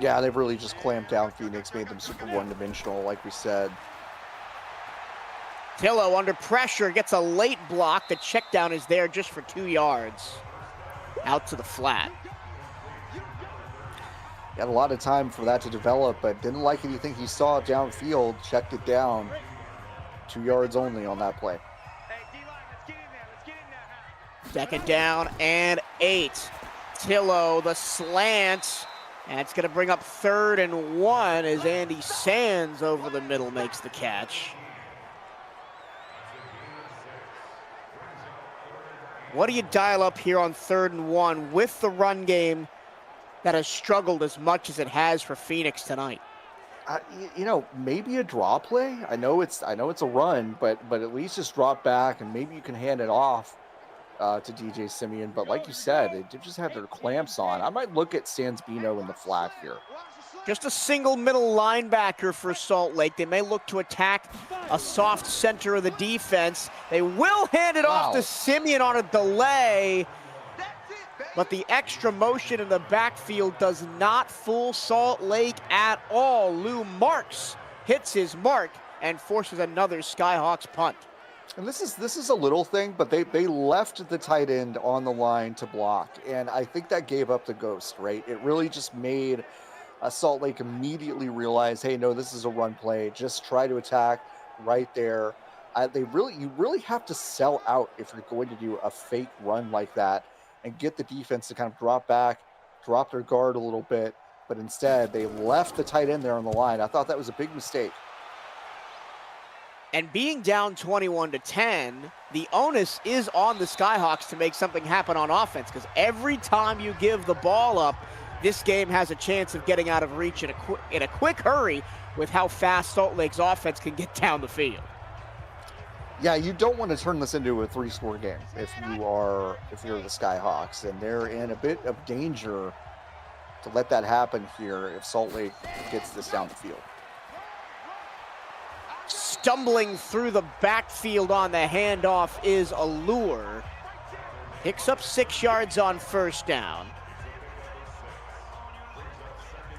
B: Yeah, they've really just clamped down Phoenix, made them super one-dimensional, like we said.
A: Tillo under pressure, gets a late block. The check down is there just for 2 yards. Out to the flat.
B: Got a lot of time for that to develop, but didn't like anything he saw downfield. Checked it down. 2 yards only on that play.
A: 2nd down and 8. Tillo, the slant. And it's going to bring up 3rd and 1 as Andy Sands over the middle makes the catch. What do you dial up here on 3rd and 1 with the run game that has struggled as much as it has for Phoenix tonight?
B: You know, maybe a draw play. I know it's a run, but at least just drop back and maybe you can hand it off to DJ Simeon. But like you said, they did just have their clamps on. I might look at Sansbino in the flat here.
A: Just a single middle linebacker for Salt Lake. They may look to attack a soft center of the defense. They will hand it off to Simeon on a delay, but the extra motion in the backfield does not fool Salt Lake at all. Lou Marks hits his mark and forces another Skyhawks punt.
B: And this is a little thing, but they left the tight end on the line to block, and I think that gave up the ghost, right? It really just made Salt Lake immediately realize, hey, no, this is a run play. Just try to attack right there. You really have to sell out if you're going to do a fake run like that and get the defense to kind of drop back, drop their guard a little bit. But instead, they left the tight end there on the line. I thought that was a big mistake.
A: And being down 21-10, the onus is on the Skyhawks to make something happen on offense, because every time you give the ball up, this game has a chance of getting out of reach in a quick hurry with how fast Salt Lake's offense can get down the field.
B: Yeah, you don't want to turn this into a 3-score game if you're the Skyhawks, and they're in a bit of danger to let that happen here if Salt Lake gets this down the field.
A: Stumbling through the backfield on the handoff is Allure. Picks up 6 yards on first down.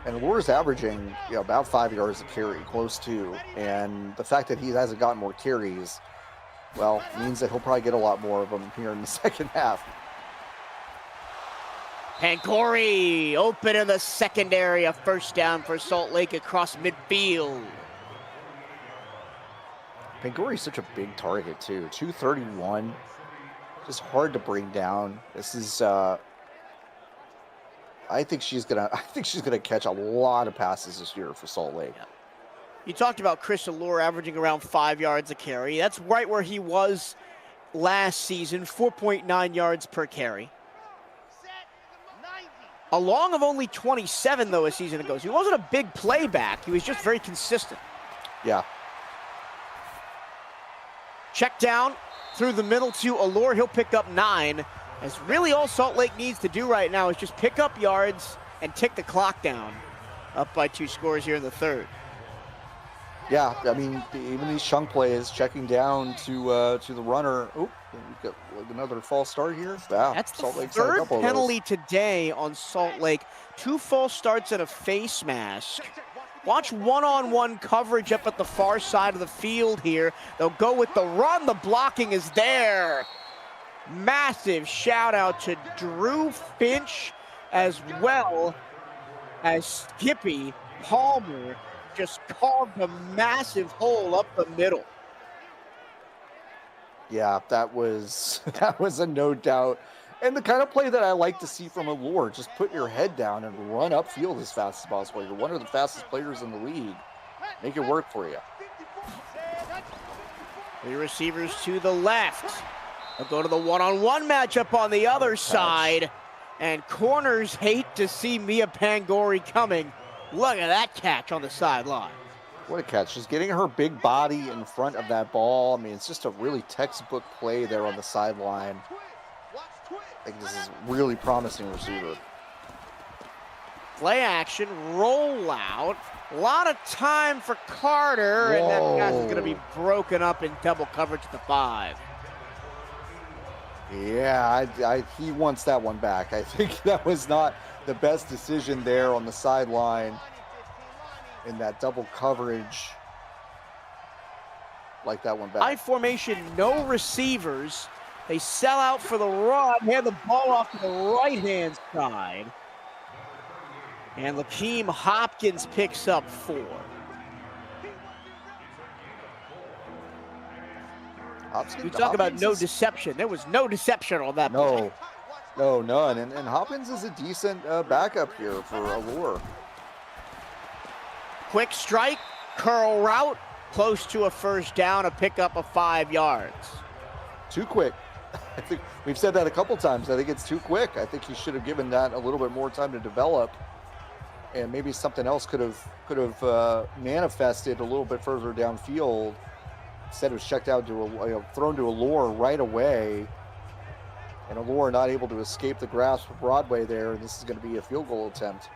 B: And Allure's averaging about 5 yards a carry, close to. And the fact that he hasn't gotten more carries, well, means that he'll probably get a lot more of them here in the second half.
A: Pancori open in the secondary, a first down for Salt Lake across midfield.
B: Pancori's such a big target too, 231, just hard to bring down. This is, I think she's gonna catch a lot of passes this year for Salt Lake.
A: Yeah. You talked about Chris Allure averaging around 5 yards a carry. That's right where he was last season, 4.9 yards per carry. A long of only 27 though a season ago. So he wasn't a big playback. He was just very consistent.
B: Yeah.
A: Check down through the middle to Allure. He'll pick up 9. As really all Salt Lake needs to do right now is just pick up yards and tick the clock down. Up by 2 scores here in the third.
B: Yeah, I mean, even these chunk plays, checking down to the runner. Oh, we've got another false start here. Wow,
A: that's the
B: Salt Lake's
A: third penalty today on Salt Lake. 2 false starts and a face mask. Watch one-on-one coverage up at the far side of the field here. They'll go with the run. The blocking is there. Massive shout out to Drew Finch as well as Skippy Palmer. Just carved a massive hole up the middle.
B: Yeah, that was a no doubt. And the kind of play that I like to see from Allure, just put your head down and run upfield as fast as possible. You're one of the fastest players in the league. Make it work for you.
A: 3 receivers to the left. They'll go to the one-on-one matchup on the other side. And corners hate to see Mia Pangori coming. Look at that catch on the sideline.
B: What a catch. Just getting her big body in front of that ball. I mean, it's just a really textbook play there on the sideline. I think this is a really promising receiver.
A: Play action, roll out. A lot of time for Carter, and that pass is going to be broken up in double coverage at the 5.
B: Yeah, he wants that one back. I think that was not the best decision there on the sideline in that double coverage. Like that one back.
A: High formation, no receivers. They sell out for the run, hand the ball off to the right-hand side. And Lakeem Hopkins picks up 4. You talk about no deception. There was no deception on that play.
B: No, none. And Hopkins is a decent backup here for Allure.
A: Quick strike, curl route, close to a first down, a pickup of 5 yards.
B: Too quick. I think we've said that a couple times. I think it's too quick. I think he should have given that a little bit more time to develop. and maybe something else could have manifested a little bit further downfield. Instead, it was checked out to thrown to Allure right away, and Allure not able to escape the grasp of Broadway there, and this is going to be a field goal attempt.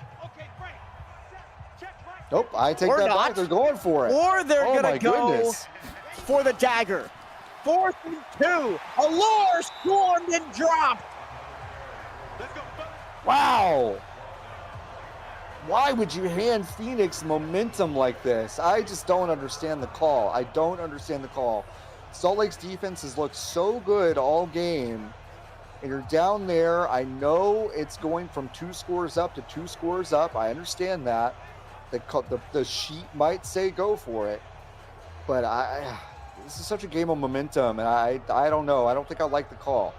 B: Nope, I take that back. They're going for it.
A: Or they're going to go
B: goodness.
A: for the dagger. 4th and 2. Allure scored and dropped.
B: Wow. Why would you hand Phoenix momentum like this? I just don't understand the call. I don't understand the call. Salt Lake's defense has looked so good all game, and you're down there. I know it's going from 2 scores up to 2 scores up. I understand that. The sheet might say go for it, but this is such a game of momentum, and I don't know. I don't think I like the call.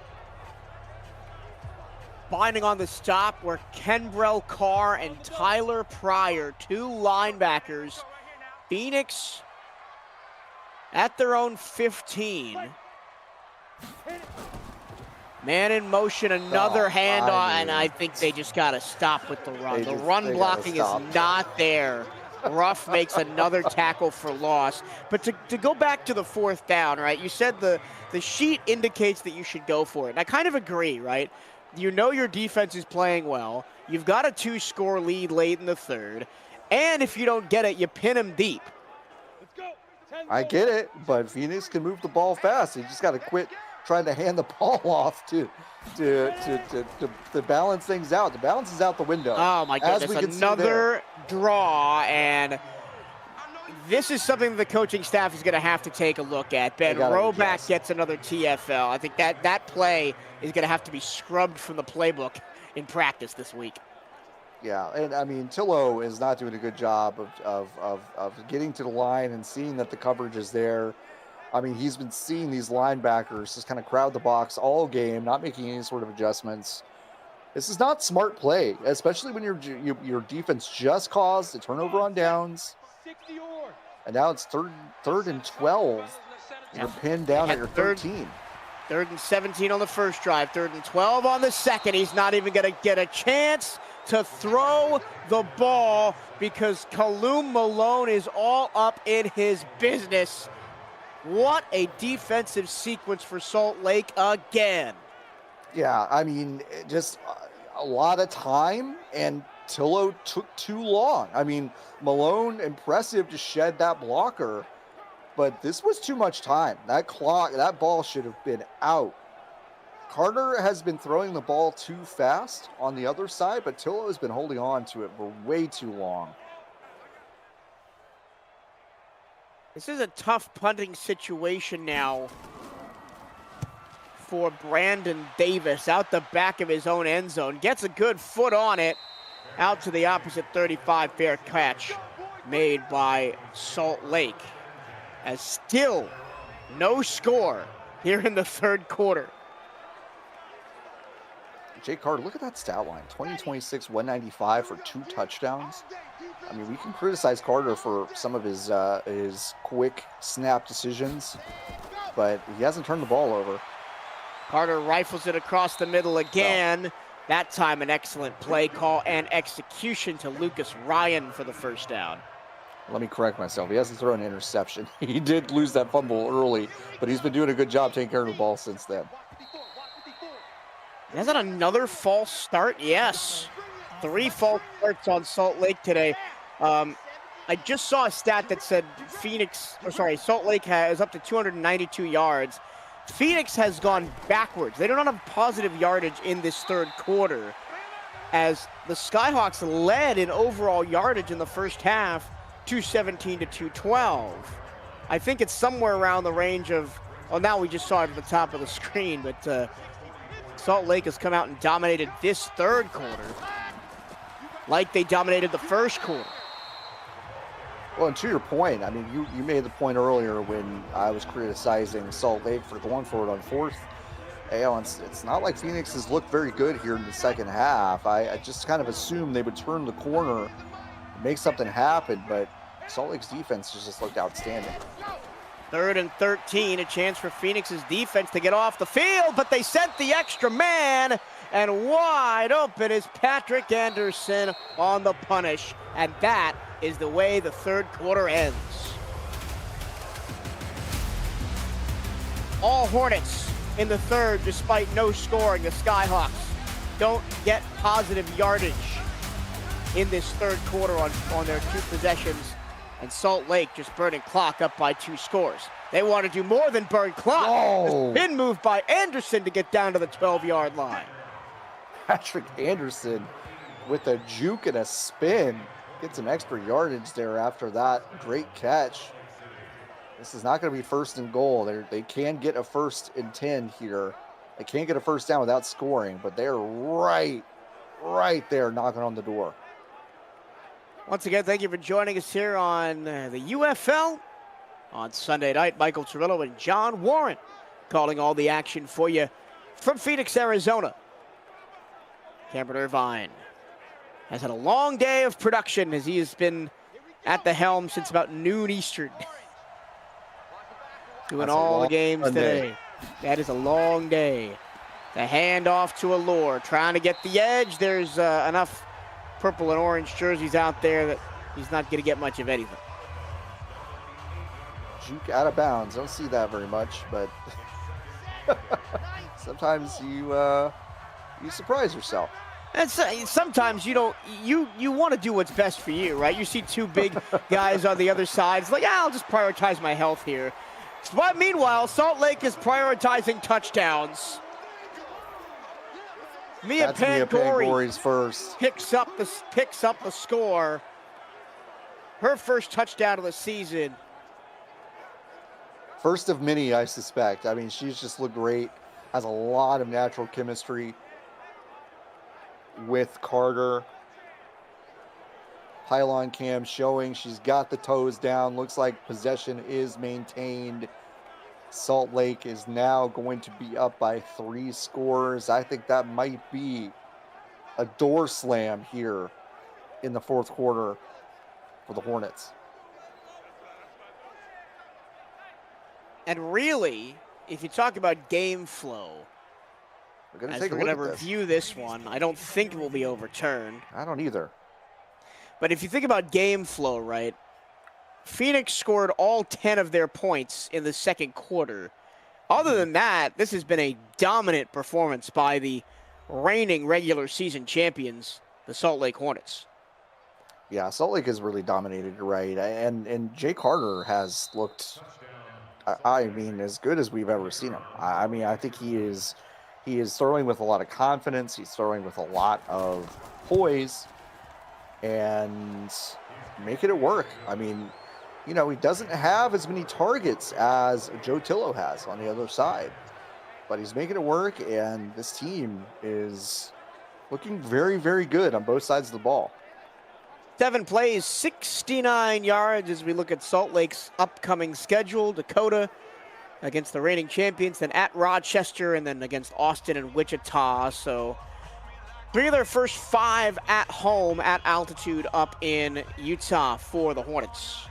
A: Binding on the stop were Kenbrell Carr and Tyler Pryor, 2 linebackers. Phoenix at their own 15. Man in motion, another handoff, and I think they just got to stop with the run. The run blocking is not there. Ruff makes another tackle for loss. But to go back to the 4th down, right, you said the sheet indicates that you should go for it. And I kind of agree, right? You know your defense is playing well. You've got a 2-score lead late in the 3rd. And if you don't get it, you pin them deep.
B: I get it, but Phoenix can move the ball fast. You just got to quit trying to hand the ball off to balance things out. The balance is out the window.
A: Oh, my goodness. Another draw, and this is something the coaching staff is going to have to take a look at. Ben Roback gets another TFL. I think that play is going to have to be scrubbed from the playbook in practice this week.
B: Yeah, and I mean, Tillo is not doing a good job of getting to the line and seeing that the coverage is there. I mean, he's been seeing these linebackers just kind of crowd the box all game, not making any sort of adjustments. This is not smart play, especially when your defense just caused a turnover on downs. And now it's third and 12. You're pinned down at your 13.
A: 3rd and 17 on the first drive. 3rd and 12 on the second. He's not even going to get a chance to throw the ball because Kaloum Malone is all up in his business. What a defensive sequence for Salt Lake again.
B: Yeah, I mean, just a lot of time, and Tillo took too long. I mean, Malone, impressive to shed that blocker, but this was too much time. That ball should have been out. Carter has been throwing the ball too fast on the other side, but Tillo has been holding on to it for way too long.
A: This is a tough punting situation now for Brandon Davis out the back of his own end zone. Gets a good foot on it. Out to the opposite 35, fair catch made by Salt Lake. As still no score here in the 3rd quarter.
B: Jake Carter, look at that stat line. 20-26, 195 for 2 touchdowns. I mean, we can criticize Carter for some of his quick snap decisions, but he hasn't turned the ball over.
A: Carter rifles it across the middle again. Well, that time an excellent play call and execution to Lucas Ryan for the 1st down.
B: Let me correct myself. He hasn't thrown an interception. He did lose that fumble early, but he's been doing a good job taking care of the ball since then.
A: Is that another false start? Yes. 3 false starts on Salt Lake today. I just saw a stat that said Salt Lake has up to 292 yards. Phoenix has gone backwards. They don't have positive yardage in this 3rd quarter, as the Skyhawks led in overall yardage in the first half, 217 to 212. I think it's somewhere around the range of, well, now we just saw it at the top of the screen, but Salt Lake has come out and dominated this 3rd quarter like they dominated the 1st quarter.
B: Well, and to your point, I mean, you made the point earlier when I was criticizing Salt Lake for going for it on 4th. It's not like Phoenix has looked very good here in the 2nd half. I just kind of assumed they would turn the corner, make something happen, but Salt Lake's defense just looked outstanding.
A: 3rd and 13, a chance for Phoenix's defense to get off the field, but they sent the extra man, and wide open is Patrick Anderson on the punish. And that is the way the third quarter ends. All Hornets in the third despite no scoring. The Skyhawks don't get positive yardage in this third quarter on their 2 possessions. And Salt Lake just burning clock up by 2 scores. They want to do more than burn clock.
B: Oh.
A: Spin move by Anderson to get down to the 12-yard line.
B: Patrick Anderson with a juke and a spin. Get some extra yardage there after that great catch. This is not going to be 1st and goal. They can get a 1st and 10 here. They can't get a first down without scoring, but they're right there knocking on the door.
A: Once again, thank you for joining us here on the UFL on Sunday night. Michael Cirillo and John Warren calling all the action for you from Phoenix, Arizona. Cameron Irvine has had a long day of production as he has been at the helm since about noon Eastern. Doing all the games today. That is a long day. The handoff to Allure, trying to get the edge. There's enough purple and orange jerseys out there that he's not going to get much of anything.
B: Juke out of bounds. Don't see that very much, but sometimes you surprise yourself.
A: And sometimes you don't. You want to do what's best for you, right? You see 2 big guys on the other side. It's like, I'll just prioritize my health here. But meanwhile, Salt Lake is prioritizing touchdowns. Mia
B: Pangori's first.
A: Picks up the score. Her first touchdown of the season.
B: First of many, I suspect. I mean, she's just looked great. Has a lot of natural chemistry with Carter. Pylon cam showing she's got the toes down. Looks like possession is maintained. Salt Lake is now going to be up by 3 scores. I think that might be a door slam here in the 4th quarter for the Hornets.
A: And really, if you talk about game flow,
B: we're going
A: to review this one. I don't think it will be overturned.
B: I don't either.
A: But if you think about game flow, right, Phoenix scored all 10 of their points in the second quarter. Other than that, this has been a dominant performance by the reigning regular season champions, the Salt Lake Hornets.
B: Yeah, Salt Lake has really dominated, right? And Jay Carter has looked, I mean, as good as we've ever seen him. I mean, I think he is throwing with a lot of confidence. He's throwing with a lot of poise and making it work. I mean, you know, he doesn't have as many targets as Joe Tillo has on the other side, but he's making it work, and this team is looking very, very good on both sides of the ball.
A: 7 plays, 69 yards as we look at Salt Lake's upcoming schedule. Dakota against the reigning champions, then at Rochester, and then against Austin and Wichita. So 3 of their first 5 at home, at altitude up in Utah for the Hornets.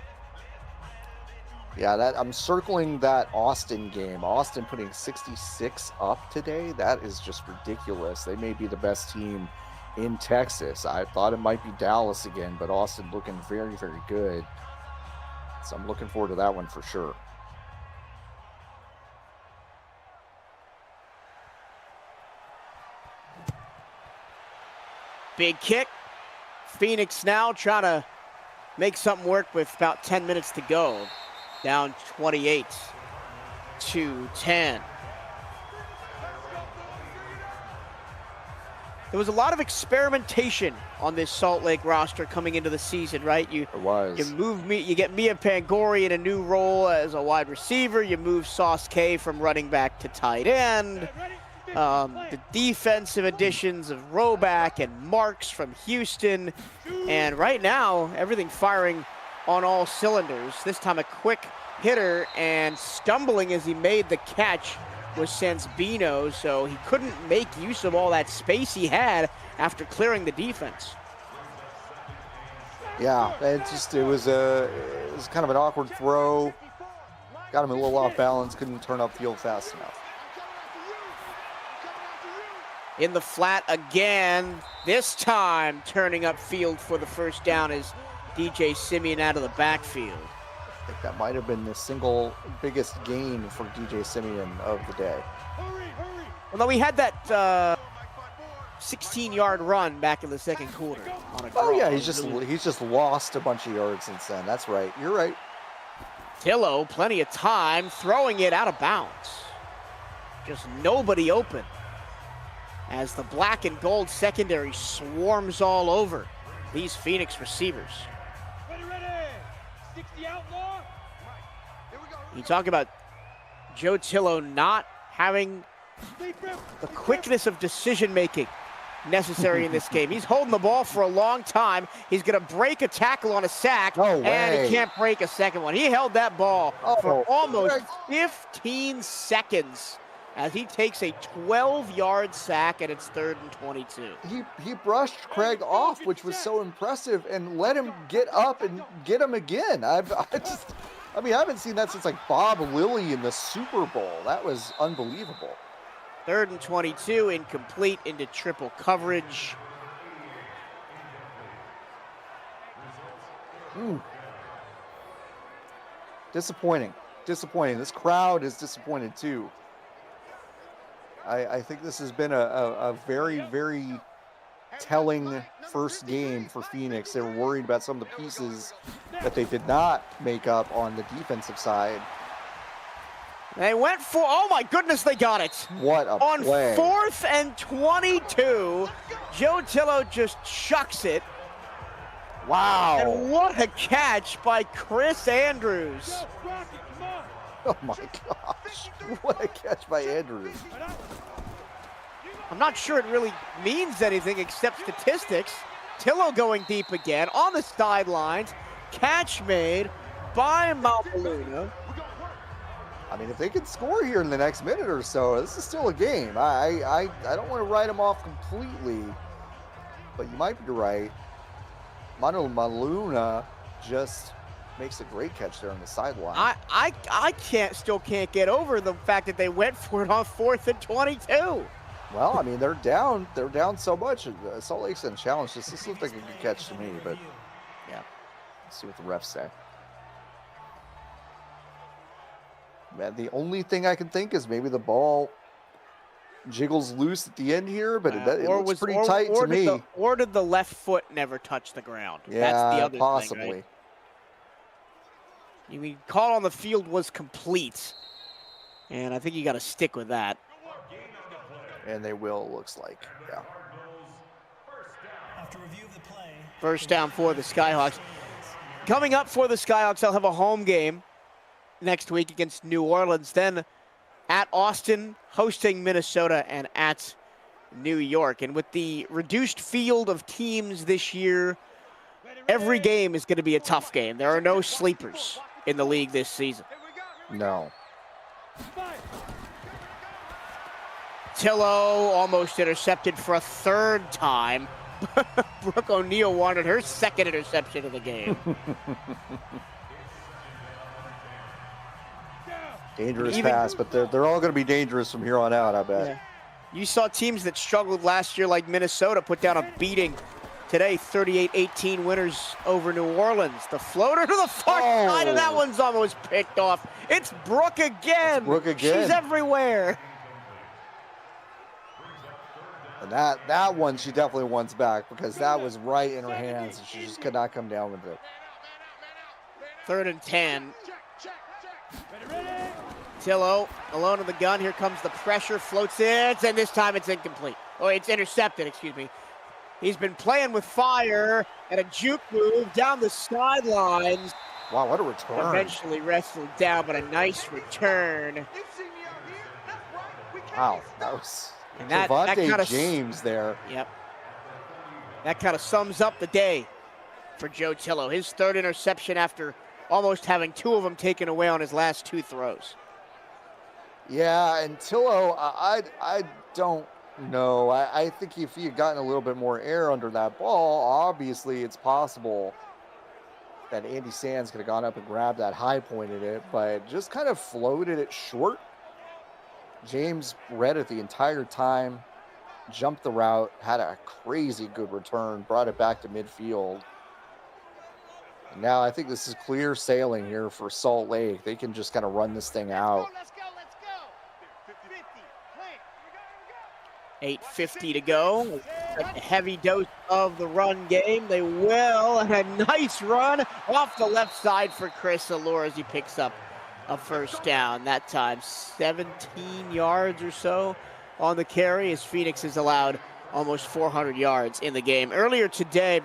B: Yeah, I'm circling that Austin game. Austin putting 66 up today. That is just ridiculous. They may be the best team in Texas. I thought it might be Dallas again, but Austin looking very, very good. So I'm looking forward to that one for sure.
A: Big kick. Phoenix now trying to make something work with about 10 minutes to go. Down 28-10. There was a lot of experimentation on this Salt Lake roster coming into the season, right? You get Mia Pangori in a new role as a wide receiver. You move Sauce K from running back to tight end. The defensive additions of Roback and Marks from Houston. And right now, everything firing on all cylinders. This time a quick hitter, and stumbling as he made the catch was Sansbino, so he couldn't make use of all that space he had after clearing the defense.
B: Yeah, it was kind of an awkward throw. Got him a little off balance, couldn't turn upfield fast enough.
A: in the flat again. This time turning up field for the first down is DJ Simeon out of the backfield.
B: I think that might have been the single biggest gain for DJ Simeon of the day.
A: Although we had that 16-yard run back in the second quarter on a draw.
B: Oh yeah, he's just lost a bunch of yards since then. That's right. You're right.
A: Tillo, plenty of time, throwing it out of bounds. Just nobody open as the black and gold secondary swarms all over these Phoenix receivers. You talk about Joe Tillo not having the quickness of decision-making necessary in this game. He's holding the ball for a long time. He's going to break a tackle on a sack, and he can't break a second one. He held that ball for almost 15 seconds as he takes a 12-yard sack, and it's 3rd and 22.
B: He brushed Craig off, which was so impressive, and let him get up and get him again. I haven't seen that since like Bob Lilly in the Super Bowl. That was unbelievable.
A: 3rd and 22, incomplete into triple coverage.
B: Disappointing. This crowd is disappointed too. I think this has been a very, very telling first game for Phoenix. They were worried about some of the pieces that they did not make up on the defensive side.
A: They went for, oh my goodness, they got it.
B: What a play.
A: On 4th and 22, Joe Tillo just chucks it.
B: Wow.
A: And what a catch by Chris Andrews.
B: Oh my gosh. What a catch by Andrews.
A: I'm not sure it really means anything except statistics. Tillo going deep again on the sidelines. Catch made by Malpaluna.
B: I mean, if they can score here in the next minute or so, this is still a game. I don't want to write them off completely, but you might be right. Maluna just makes a great catch there on the sideline.
A: I still can't get over the fact that they went for it on 4th and 22.
B: Well, I mean, they're down so much. Salt Lake's in challenge. This looks like a good catch to me, but yeah, let's see what the refs say. Man, the only thing I can think is maybe the ball jiggles loose at the end here, but it looks pretty tight to me.
A: Or did the left foot never touch the ground?
B: Yeah,
A: that's the other
B: possibly.
A: thing, right? You mean call on the field was complete, and I think you got to stick with that.
B: And they will, looks like, yeah.
C: After review of the play,
A: First down for the Skyhawks. Coming up for the Skyhawks, they'll have a home game next week against New Orleans, then at Austin, hosting Minnesota, and at New York. And with the reduced field of teams this year, every game is going to be a tough game. There are no sleepers in the league this season.
B: No.
A: Tillo almost intercepted for a 3rd time. Brooke O'Neal wanted her 2nd interception of the game.
B: Dangerous pass, but they're all going to be dangerous from here on out, I bet.
A: Yeah. You saw teams that struggled last year like Minnesota put down a beating today, 38-18 winners over New Orleans. The floater to the far side, and that one's almost picked off. It's Brooke again. She's everywhere.
B: And that one she definitely wants back because that was right in her hands and she just could not come down with it.
A: 3rd and 10. Tillo alone in the gun. Here comes the pressure, floats it, and this time it's incomplete. Oh, it's intercepted, excuse me. He's been playing with fire and a juke move down the sidelines.
B: Wow, what a return.
A: Eventually wrestled down, but a nice return.
B: Wow, that was
A: and
B: Javonte James there.
A: Yep. That kind of sums up the day for Joe Tillo. His 3rd interception after almost having 2 of them taken away on his last 2 throws.
B: Yeah, and Tillo, I don't know. I think if he had gotten a little bit more air under that ball, obviously it's possible that Andy Sands could have gone up and grabbed that high point at it, but just kind of floated it short. James read it the entire time. jumped the route, had a crazy good return, brought it back to midfield. And now I think this is clear sailing here for Salt Lake. They can just kind of run this thing out.
C: Let's go.
A: 8:50 to go. A heavy dose of the run game. They will. And a nice run off the left side for Chris Allure as he picks up a first down. That time 17 yards or so on the carry as Phoenix has allowed almost 400 yards in the game. Earlier today,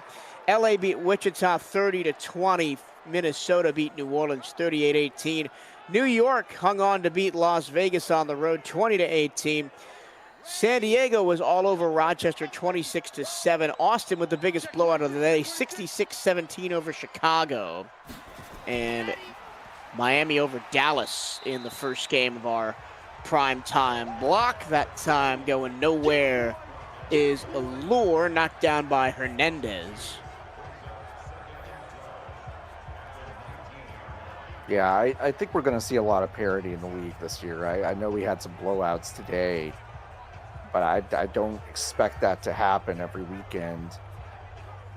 A: LA beat Wichita 30-20. Minnesota beat New Orleans 38-18. New York hung on to beat Las Vegas on the road 20-18. San Diego was all over Rochester 26-7. Austin with the biggest blowout of the day, 66-17 over Chicago. And Miami over Dallas in the first game of our prime time block. That time going nowhere is Allure, knocked down by Hernandez.
B: Yeah, I think we're going to see a lot of parity in the league this year. I know we had some blowouts today, but I don't expect that to happen every weekend.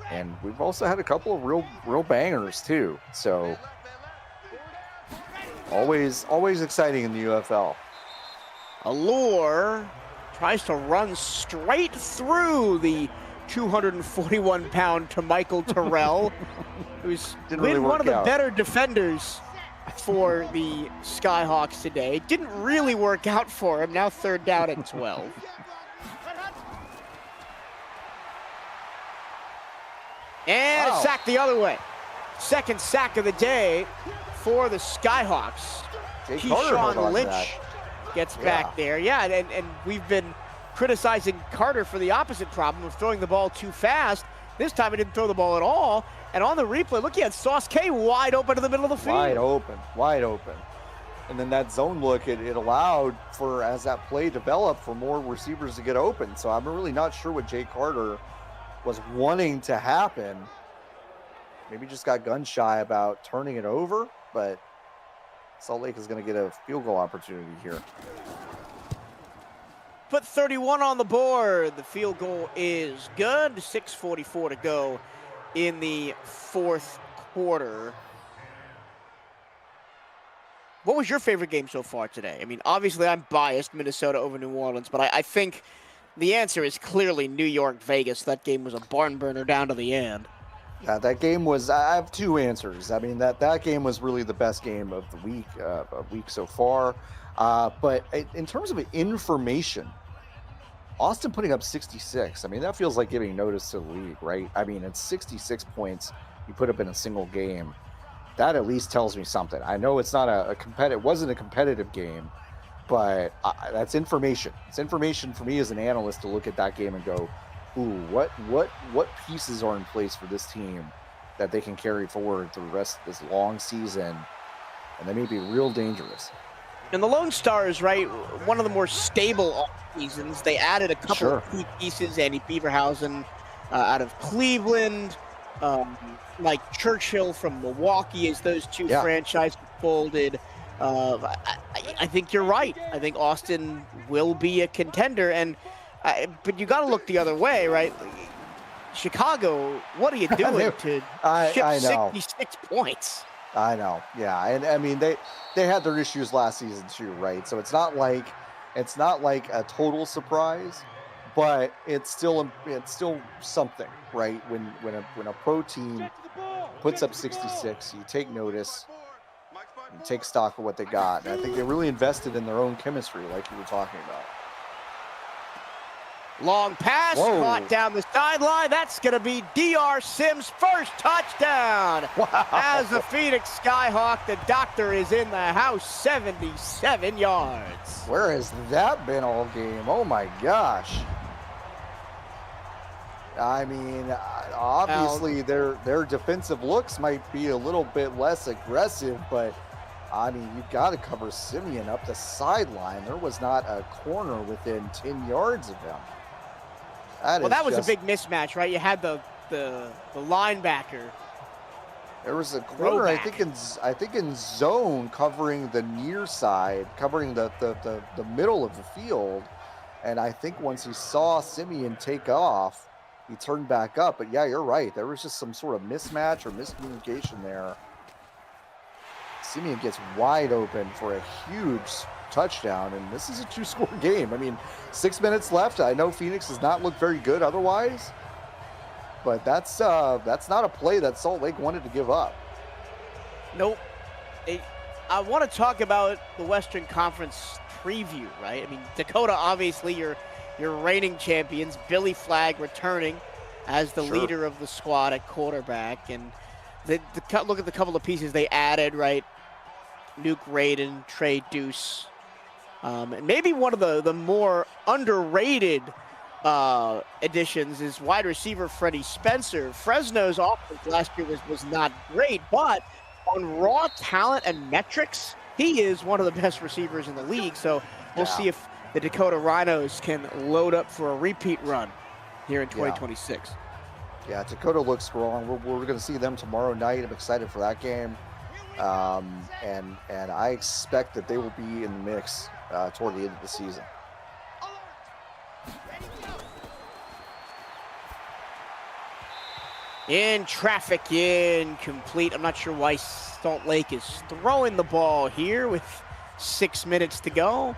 B: And we've also had a couple of real bangers too. So always exciting in the UFL.
A: Allure tries to run straight through the 241-pound to Michael Terrell, who's been one of the better defenders for the Skyhawks today. Didn't really work out for him. Now third down at 12. And a sack the other way. Second sack of the day for the Skyhawks. Keyshawn Lynch gets back there. Yeah, and we've been criticizing Carter for the opposite problem of throwing the ball too fast. This time he didn't throw the ball at all. And on the replay, look, he had Sauce K wide open in the middle of the field.
B: Wide open. And then that zone look, it allowed for, as that play developed, for more receivers to get open. So I'm really not sure what Jay Carter was wanting to happen. Maybe just got gun shy about turning it over, but Salt Lake is going to get a field goal opportunity here.
A: Put 31 on the board. The field goal is good. 6:44 to go in the fourth quarter. What was your favorite game so far today? I mean, obviously I'm biased, Minnesota over New Orleans, but I think the answer is clearly New York, Vegas. That game was a barn burner down to the end.
B: Yeah, that game was, I have two answers. I mean, that game was really the best game of the week so far. But in terms of information, Austin putting up 66, I mean, that feels like giving notice to the league, right? I mean, it's 66 points you put up in a single game. That at least tells me something. I know it's not it wasn't a competitive game, but that's information. It's information for me as an analyst to look at that game and go, ooh, what pieces are in place for this team that they can carry forward through the rest of this long season, and they may be real dangerous.
A: And the Lone Stars, right, one of the more stable off seasons. They added a couple of key pieces, Andy Beaverhausen out of Cleveland, like Churchill from Milwaukee, as those two franchises folded. I think you're right. I think Austin will be a contender, but you got to look the other way, right? Chicago, what are you doing to ship 66 points?
B: I know, yeah, and I mean they had their issues last season too, right? So it's not like a total surprise, but it's still something, right? When a pro team puts up 66, you take notice, you take stock of what they got, and I think they really invested in their own chemistry, like you were talking about.
A: Long pass, caught down the sideline. That's going to be DR Sims' first touchdown.
B: Wow.
A: As the Phoenix Skyhawk, the doctor is in the house, 77 yards.
B: Where has that been all game? Oh my gosh. I mean, obviously their defensive looks might be a little bit less aggressive, but I mean, you've got to cover Simeon up the sideline. There was not a corner within 10 yards of him.
A: That was a big mismatch, right? You had the linebacker.
B: There was a corner, I think in zone, covering the near side, covering the middle of the field, And I think once he saw Simeon take off, he turned back up. But yeah, you're right. There was just some sort of mismatch or miscommunication there. Simeon gets wide open for a huge touchdown, and this is a 2-score game. I mean, 6 minutes left. I know Phoenix does not look very good otherwise, but that's not a play that Salt Lake wanted to give up.
A: Nope. I want to talk about the Western Conference preview, right? I mean, Dakota, obviously, your reigning champions. Billy Flagg returning as the leader of the squad at quarterback, and look at the couple of pieces they added, right? Nuke Raiden, Trey Deuce, and maybe one of the more underrated additions is wide receiver Freddie Spencer. Fresno's offense last year was not great, but on raw talent and metrics, he is one of the best receivers in the league. So we'll see if the Dakota Rhinos can load up for a repeat run here in 2026.
B: Yeah, Dakota looks strong. We're going to see them tomorrow night. I'm excited for that game. And I expect that they will be in the mix toward the end of the season.
A: In traffic, incomplete. I'm not sure why Salt Lake is throwing the ball here with 6 minutes to go.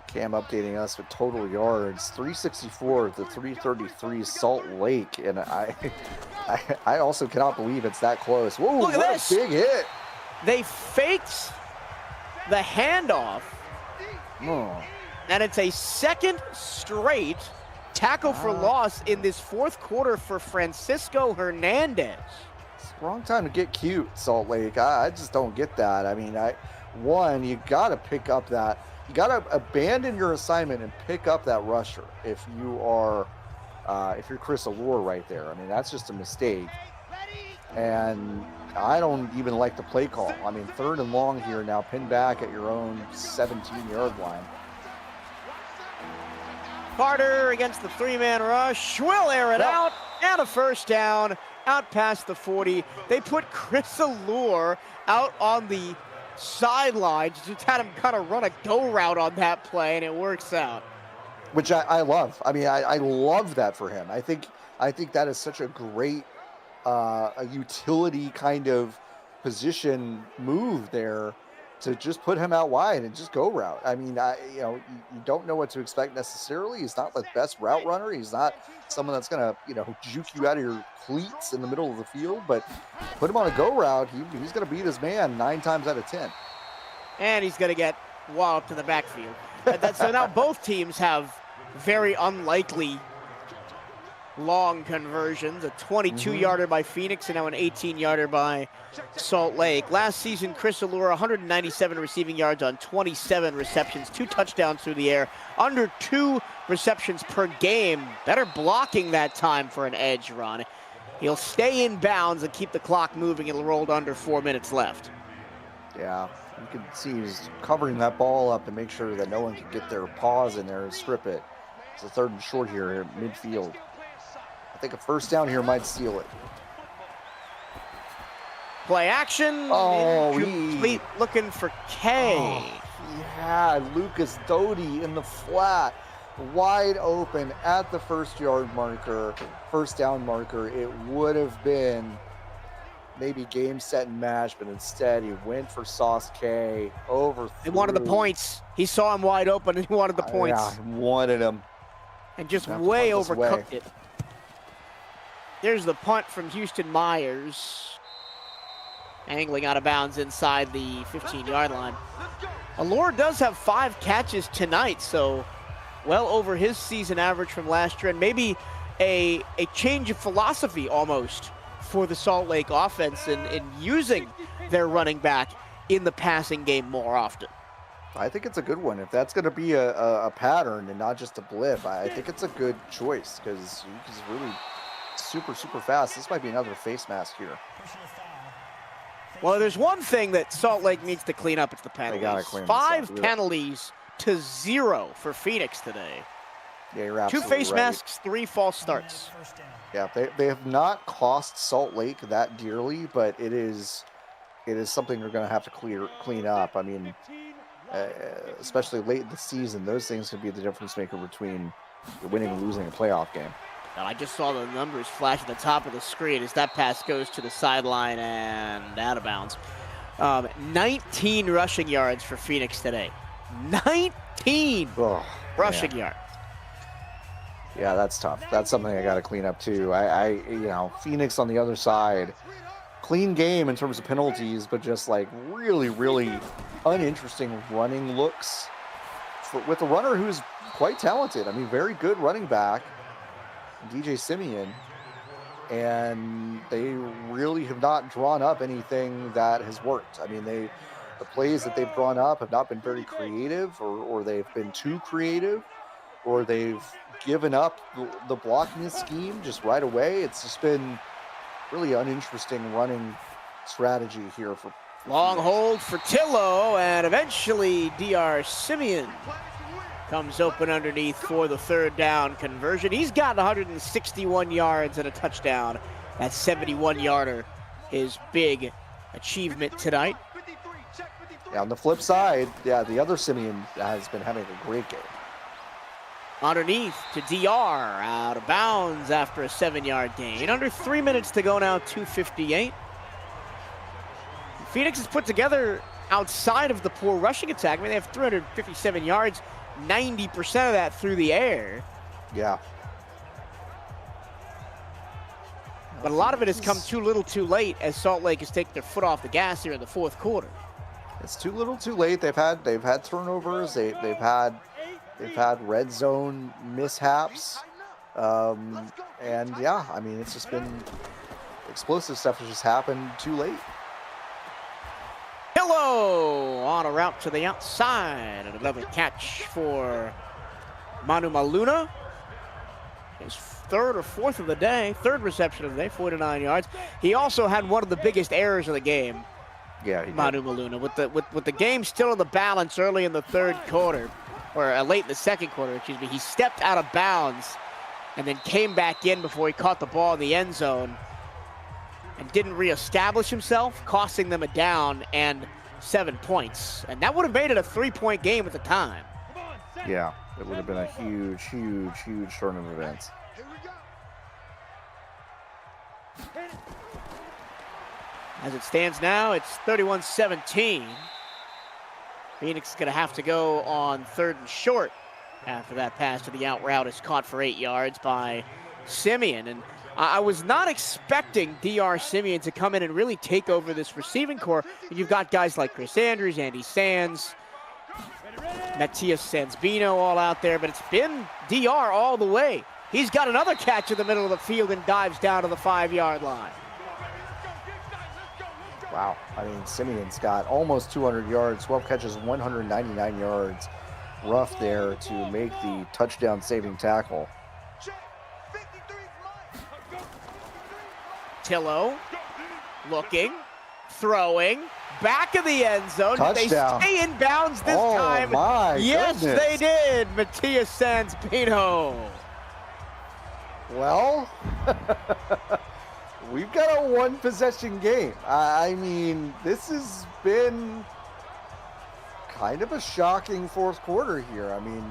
B: Cam updating us with total yards, 364 to 333 Salt Lake, and I also cannot believe it's that close. Whoa,
A: look at
B: what
A: this.
B: A big hit.
A: They faked the handoff, and it's a second straight tackle for loss in this fourth quarter for Francisco Hernandez.
B: It's the wrong time to get cute, Salt Lake. I just don't get that. I mean, you got to pick up that. You got to abandon your assignment and pick up that rusher if you're Chris Allure right there. I mean, that's just a mistake. And I don't even like the play call. I mean, 3rd and long here now, pinned back at your own 17-yard line.
A: Carter against the 3-man rush. Will air it out, and a first down out past the 40. They put Chris Allure out on the sidelines, just had him kind of run a go route on that play, and it works out.
B: Which I love. I mean, I love that for him. I think that is such a great a utility kind of position move there to just put him out wide and just go route. I mean, you don't know what to expect necessarily. He's not the best route runner. He's not someone that's going to, juke you out of your cleats in the middle of the field, but put him on a go route. He's going to beat his man 9 times out of 10.
A: And he's going to get walloped in the backfield. So now both teams have very unlikely long conversions, a 22-yarder by Phoenix and now an 18-yarder by Salt Lake. Last season, Chris Allure, 197 receiving yards on 27 receptions, 2 touchdowns through the air, under 2 receptions per game. Better blocking that time for an edge run. He'll stay in bounds and keep the clock moving. It'll roll under 4 minutes left.
B: Yeah, you can see he's covering that ball up to make sure that no one can get their paws in there and strip it. It's a 3rd and short here at midfield. I think a first down here might seal it.
A: Play action. Incomplete, looking for K.
B: He had Lucas Doty in the flat, wide open at the first down marker. It would have been maybe game, set, and match, but instead he went for Sauce K.
A: He wanted the points. He saw him wide open and he wanted the points.
B: Yeah, he wanted him.
A: And just way overcooked it. There's the punt from Houston Myers. Angling out of bounds inside the 15-yard line. Allure does have 5 catches tonight, so well over his season average from last year, and maybe a change of philosophy almost for the Salt Lake offense in using their running back in the passing game more often.
B: I think it's a good one. If that's going to be a pattern and not just a blip, I think it's a good choice because he's really super, super fast. This might be another face mask here.
A: Well, there's one thing that Salt Lake needs to clean up. It's the penalties.
B: They gotta clean
A: 5 penalties to 0 for Phoenix today.
B: Yeah, you're
A: 2
B: absolutely
A: face
B: right.
A: masks, 3 false starts.
B: Yeah, they have not cost Salt Lake that dearly, but it is something they're going to have to clean up. I mean, especially late in the season. Those things can be the difference maker between winning and losing a playoff game.
A: And I just saw the numbers flash at the top of the screen as that pass goes to the sideline and out of bounds. 19 rushing yards for Phoenix today. 19 rushing yards.
B: Yeah, that's tough. That's something I got to clean up too. Phoenix on the other side, clean game in terms of penalties, but just like really, really uninteresting running looks with a runner who's quite talented. I mean, very good running back, DJ Simeon, and they really have not drawn up anything that has worked. I mean, the plays that they've drawn up have not been very creative, or they've been too creative, or they've given up the blocking scheme just right away. It's just been really uninteresting running strategy here for
A: long hold for Tillo, and eventually DR Simeon comes open underneath for the third down conversion. He's got 161 yards and a touchdown. That 71-yarder, his big achievement tonight.
B: Yeah, on the flip side, the other Simeon has been having a great game.
A: Underneath to DR, out of bounds after a 7-yard gain. Under 3 minutes to go now, 2:58. Phoenix is put together outside of the poor rushing attack. I mean, they have 357 yards, 90% of that through the air.
B: Yeah.
A: But a lot of it has come too little too late as Salt Lake has taken their foot off the gas here in the fourth quarter.
B: It's too little too late. They've had turnovers. They've had red zone mishaps. And yeah, I mean, it's just been explosive stuff has just happened too late.
A: Pillow on a route to the outside, and another catch for Manu Maluna. His third or fourth of the day, third reception of the day, 49 yards. He also had one of the biggest errors of the game.
B: Yeah,
A: Manu Maluna, with the game still in the balance early in the third quarter, or late in the second quarter, excuse me. He stepped out of bounds and then came back in before he caught the ball in the end zone and didn't reestablish himself, costing them a down and 7 points. And that would have made it a 3-point game at the time.
B: Yeah, it would have been a huge, huge, huge turn of events.
A: As it stands now, it's 31-17. Phoenix is going to have to go on 3rd and short after that pass to the out route is caught for 8 yards by Simeon. And I was not expecting DR Simeon to come in and really take over this receiving core. You've got guys like Chris Andrews, Andy Sands, Matthias Sansbino all out there, but it's been DR all the way. He's got another catch in the middle of the field and dives down to the 5-yard line.
B: Wow, I mean, Simeon's got almost 200 yards, 12 catches, 199 yards. Rough there to make the touchdown-saving tackle.
A: Tillo looking, throwing, back of the end zone.
B: Touchdown.
A: Did they stay in bounds this time?
B: My
A: yes,
B: goodness.
A: they did. Matthias Sansbino.
B: Well, we've got a one-possession game. I mean, this has been kind of a shocking fourth quarter here. I mean,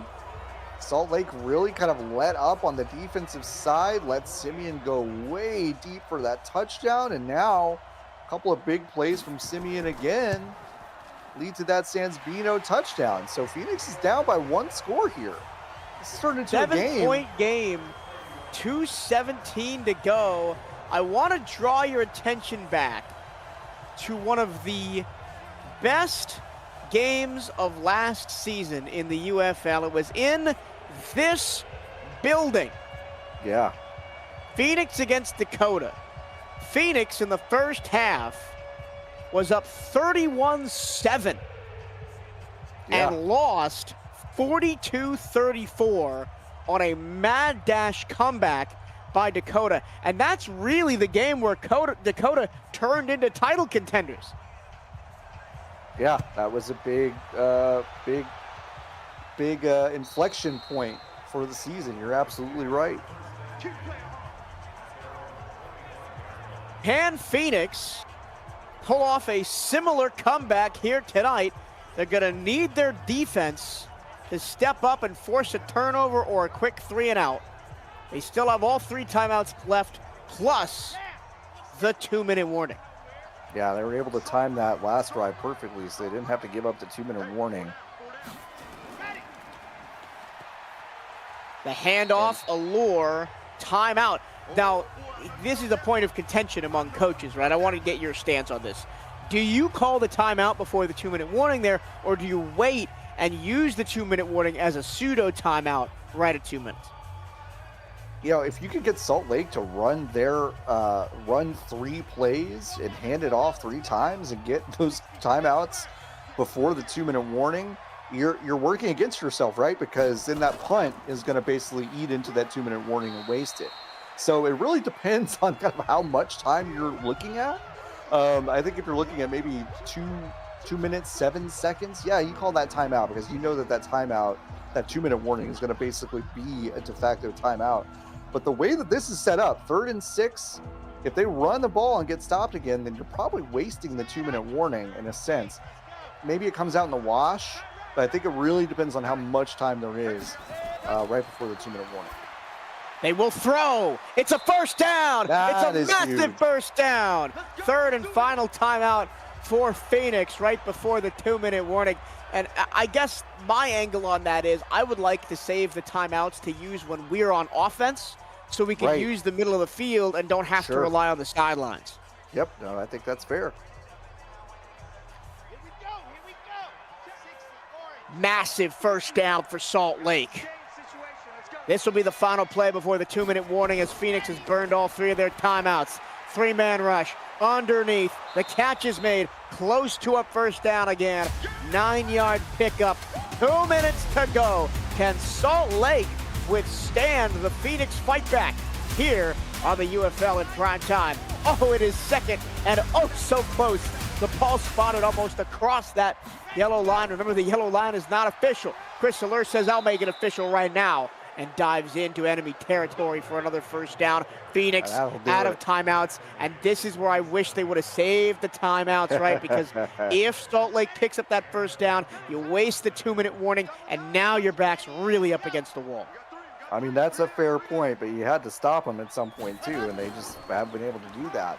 B: Salt Lake really kind of let up on the defensive side, let Simeon go way deep for that touchdown, and now a couple of big plays from Simeon again lead to that Sansbino touchdown. So Phoenix is down by 1 score here. This is turning into a game.
A: 7-point game, 2:17 to go. I want to draw your attention back to one of the best games of last season in the UFL. It was in this building.
B: Yeah.
A: Phoenix against Dakota. Phoenix in the first half was up 31-7 and lost 42-34 on a mad dash comeback by Dakota. And that's really the game where Dakota turned into title contenders.
B: Yeah, that was a big inflection point for the season. You're absolutely right. Can
A: Phoenix pull off a similar comeback here tonight They're gonna need their defense to step up and force a turnover or a quick 3 and out. They still have all 3 timeouts left, plus the 2-minute warning.
B: Yeah, they were able to time that last drive perfectly, so they didn't have to give up the 2-minute warning.
A: The handoff, allure, timeout. Now, this is a point of contention among coaches, right? I want to get your stance on this. Do you call the timeout before the 2-minute warning there, or do you wait and use the 2-minute warning as a pseudo timeout right at 2 minutes?
B: You know, if you could get Salt Lake to run 3 plays and hand it off 3 times and get those timeouts before the 2-minute warning, you're working against yourself, right? Because then that punt is going to basically eat into that 2-minute warning and waste it. So it really depends on kind of how much time you're looking at. I think if you're looking at maybe 2 minutes, 7 seconds, yeah, you call that timeout because you know that timeout, that 2-minute warning is going to basically be a de facto timeout. But the way that this is set up, 3rd and 6, if they run the ball and get stopped again, then you're probably wasting the 2-minute warning in a sense. Maybe it comes out in the wash, but I think it really depends on how much time there is right before the 2-minute warning.
A: They will throw. It's a first down.
B: That
A: it's a massive
B: huge.
A: first down. 3rd and final timeout for Phoenix right before the 2-minute warning. And I guess my angle on that is I would like to save the timeouts to use when we're on offense so we can use the middle of the field and don't have to rely on the sidelines.
B: Yep, no, I think that's fair.
A: Massive first down for Salt Lake. This will be the final play before the 2-minute warning as Phoenix has burned all 3 of their timeouts. 3-man rush underneath. The catch is made close to a first down again. 9-yard pickup. 2 minutes to go. Can Salt Lake withstand the Phoenix fight back here on the UFL in prime time? Oh, it is 2nd and oh so close. The ball spotted almost across that yellow line. Remember, the yellow line is not official. Chris Allure says, I'll make it official right now, and dives into enemy territory for another first down. Phoenix out of timeouts, and this is where I wish they would have saved the timeouts, right? Because if Salt Lake picks up that first down, you waste the 2-minute warning, and now your back's really up against the wall.
B: I mean, that's a fair point, but you had to stop them at some point too, and they just haven't been able to do that.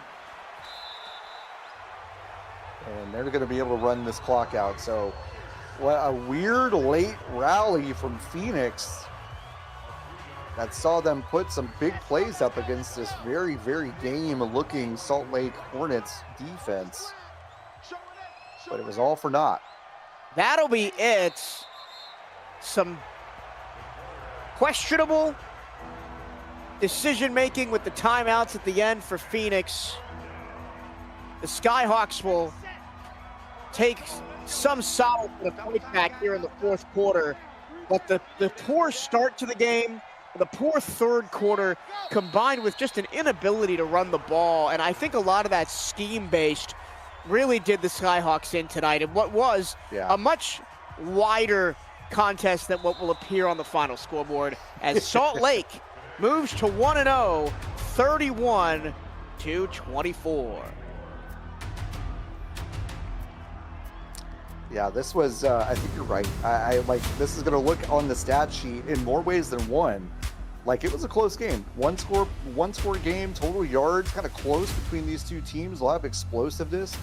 B: And they're going to be able to run this clock out. So what a weird late rally from Phoenix that saw them put some big plays up against this very, very game-looking Salt Lake Hornets defense. But it was all for naught.
A: That'll be it. Some questionable decision-making with the timeouts at the end for Phoenix. The Skyhawks will take some solid point back here in the 4th quarter, but the poor start to the game, the poor 3rd quarter, combined with just an inability to run the ball, and I think a lot of that scheme-based really did the Skyhawks in tonight, and what was a much wider contest than what will appear on the final scoreboard, as Salt Lake moves to 1-0, 31-24.
B: Yeah, this was, I think you're right. I like, this is going to look on the stat sheet in more ways than one. Like, it was a close game. One score game, total yards, kind of close between these two teams. A lot of explosiveness.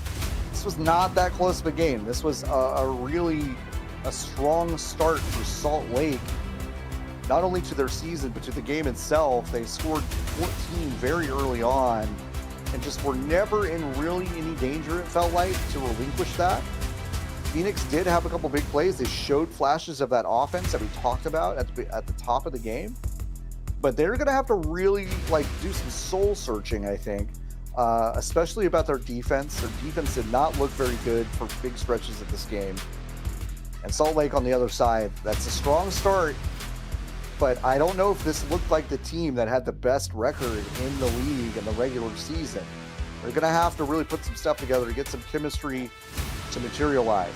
B: This was not that close of a game. This was a really strong start for Salt Lake, not only to their season, but to the game itself. They scored 14 very early on and just were never in really any danger, it felt like, to relinquish that. Phoenix did have a couple big plays. They showed flashes of that offense that we talked about at the top of the game. But they're going to have to really do some soul searching, I think, especially about their defense. Their defense did not look very good for big stretches of this game. And Salt Lake on the other side, that's a strong start. But I don't know if this looked like the team that had the best record in the league in the regular season. They're going to have to really put some stuff together to get some chemistry to materialize.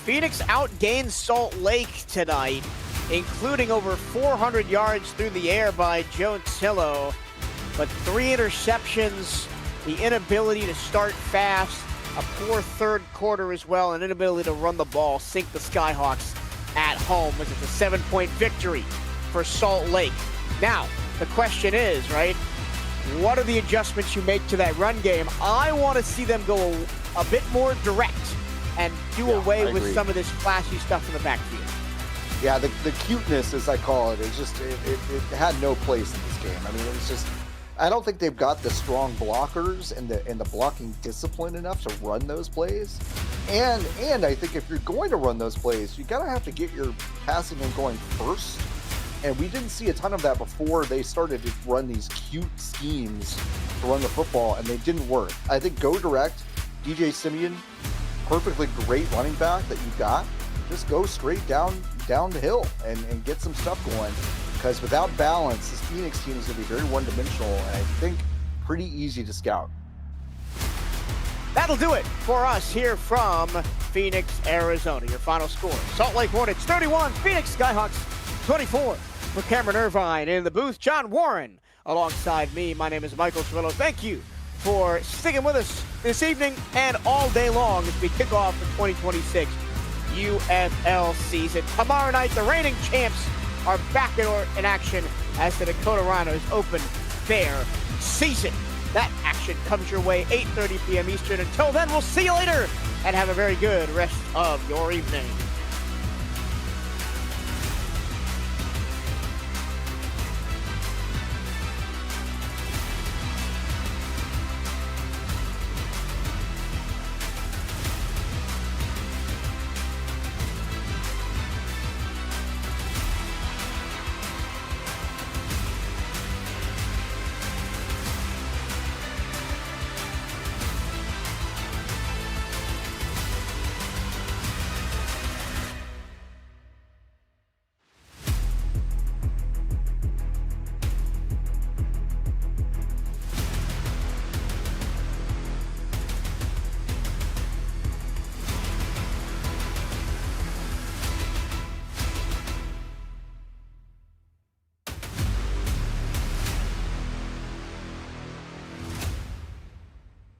A: Phoenix outgained Salt Lake tonight, including over 400 yards through the air by Joe Tillo, but 3 interceptions, the inability to start fast, a poor third quarter as well, an inability to run the ball, sink the Skyhawks at home as it's a 7-point victory for Salt Lake. Now, the question is, right, what are the adjustments you make to that run game? I want to see them go a bit more direct and do away with some of this flashy stuff in the backfield.
B: Yeah, the cuteness, as I call it, is just, it had no place in this game. I mean, it's just, I don't think they've got the strong blockers and the blocking discipline enough to run those plays. And I think if you're going to run those plays, you gotta have to get your passing game going first. And we didn't see a ton of that before they started to run these cute schemes to run the football, and they didn't work. I think go direct, DJ Simeon, perfectly great running back that you got. Just go straight down the hill and get some stuff going. Because without balance, this Phoenix team is going to be very one-dimensional, and I think pretty easy to scout.
A: That'll do it for us here from Phoenix, Arizona. Your final score, Salt Lake Hornets 31, Phoenix Skyhawks 24. For Cameron Irvine in the booth, John Warren alongside me. My name is Michael Cirillo. Thank you for sticking with us this evening and all day long as we kick off the 2026 UFL season. Tomorrow night, the reigning champs are back in action as the Dakota Rhinos open their season. That action comes your way 8:30 p.m. Eastern. Until then, we'll see you later and have a very good rest of your evening.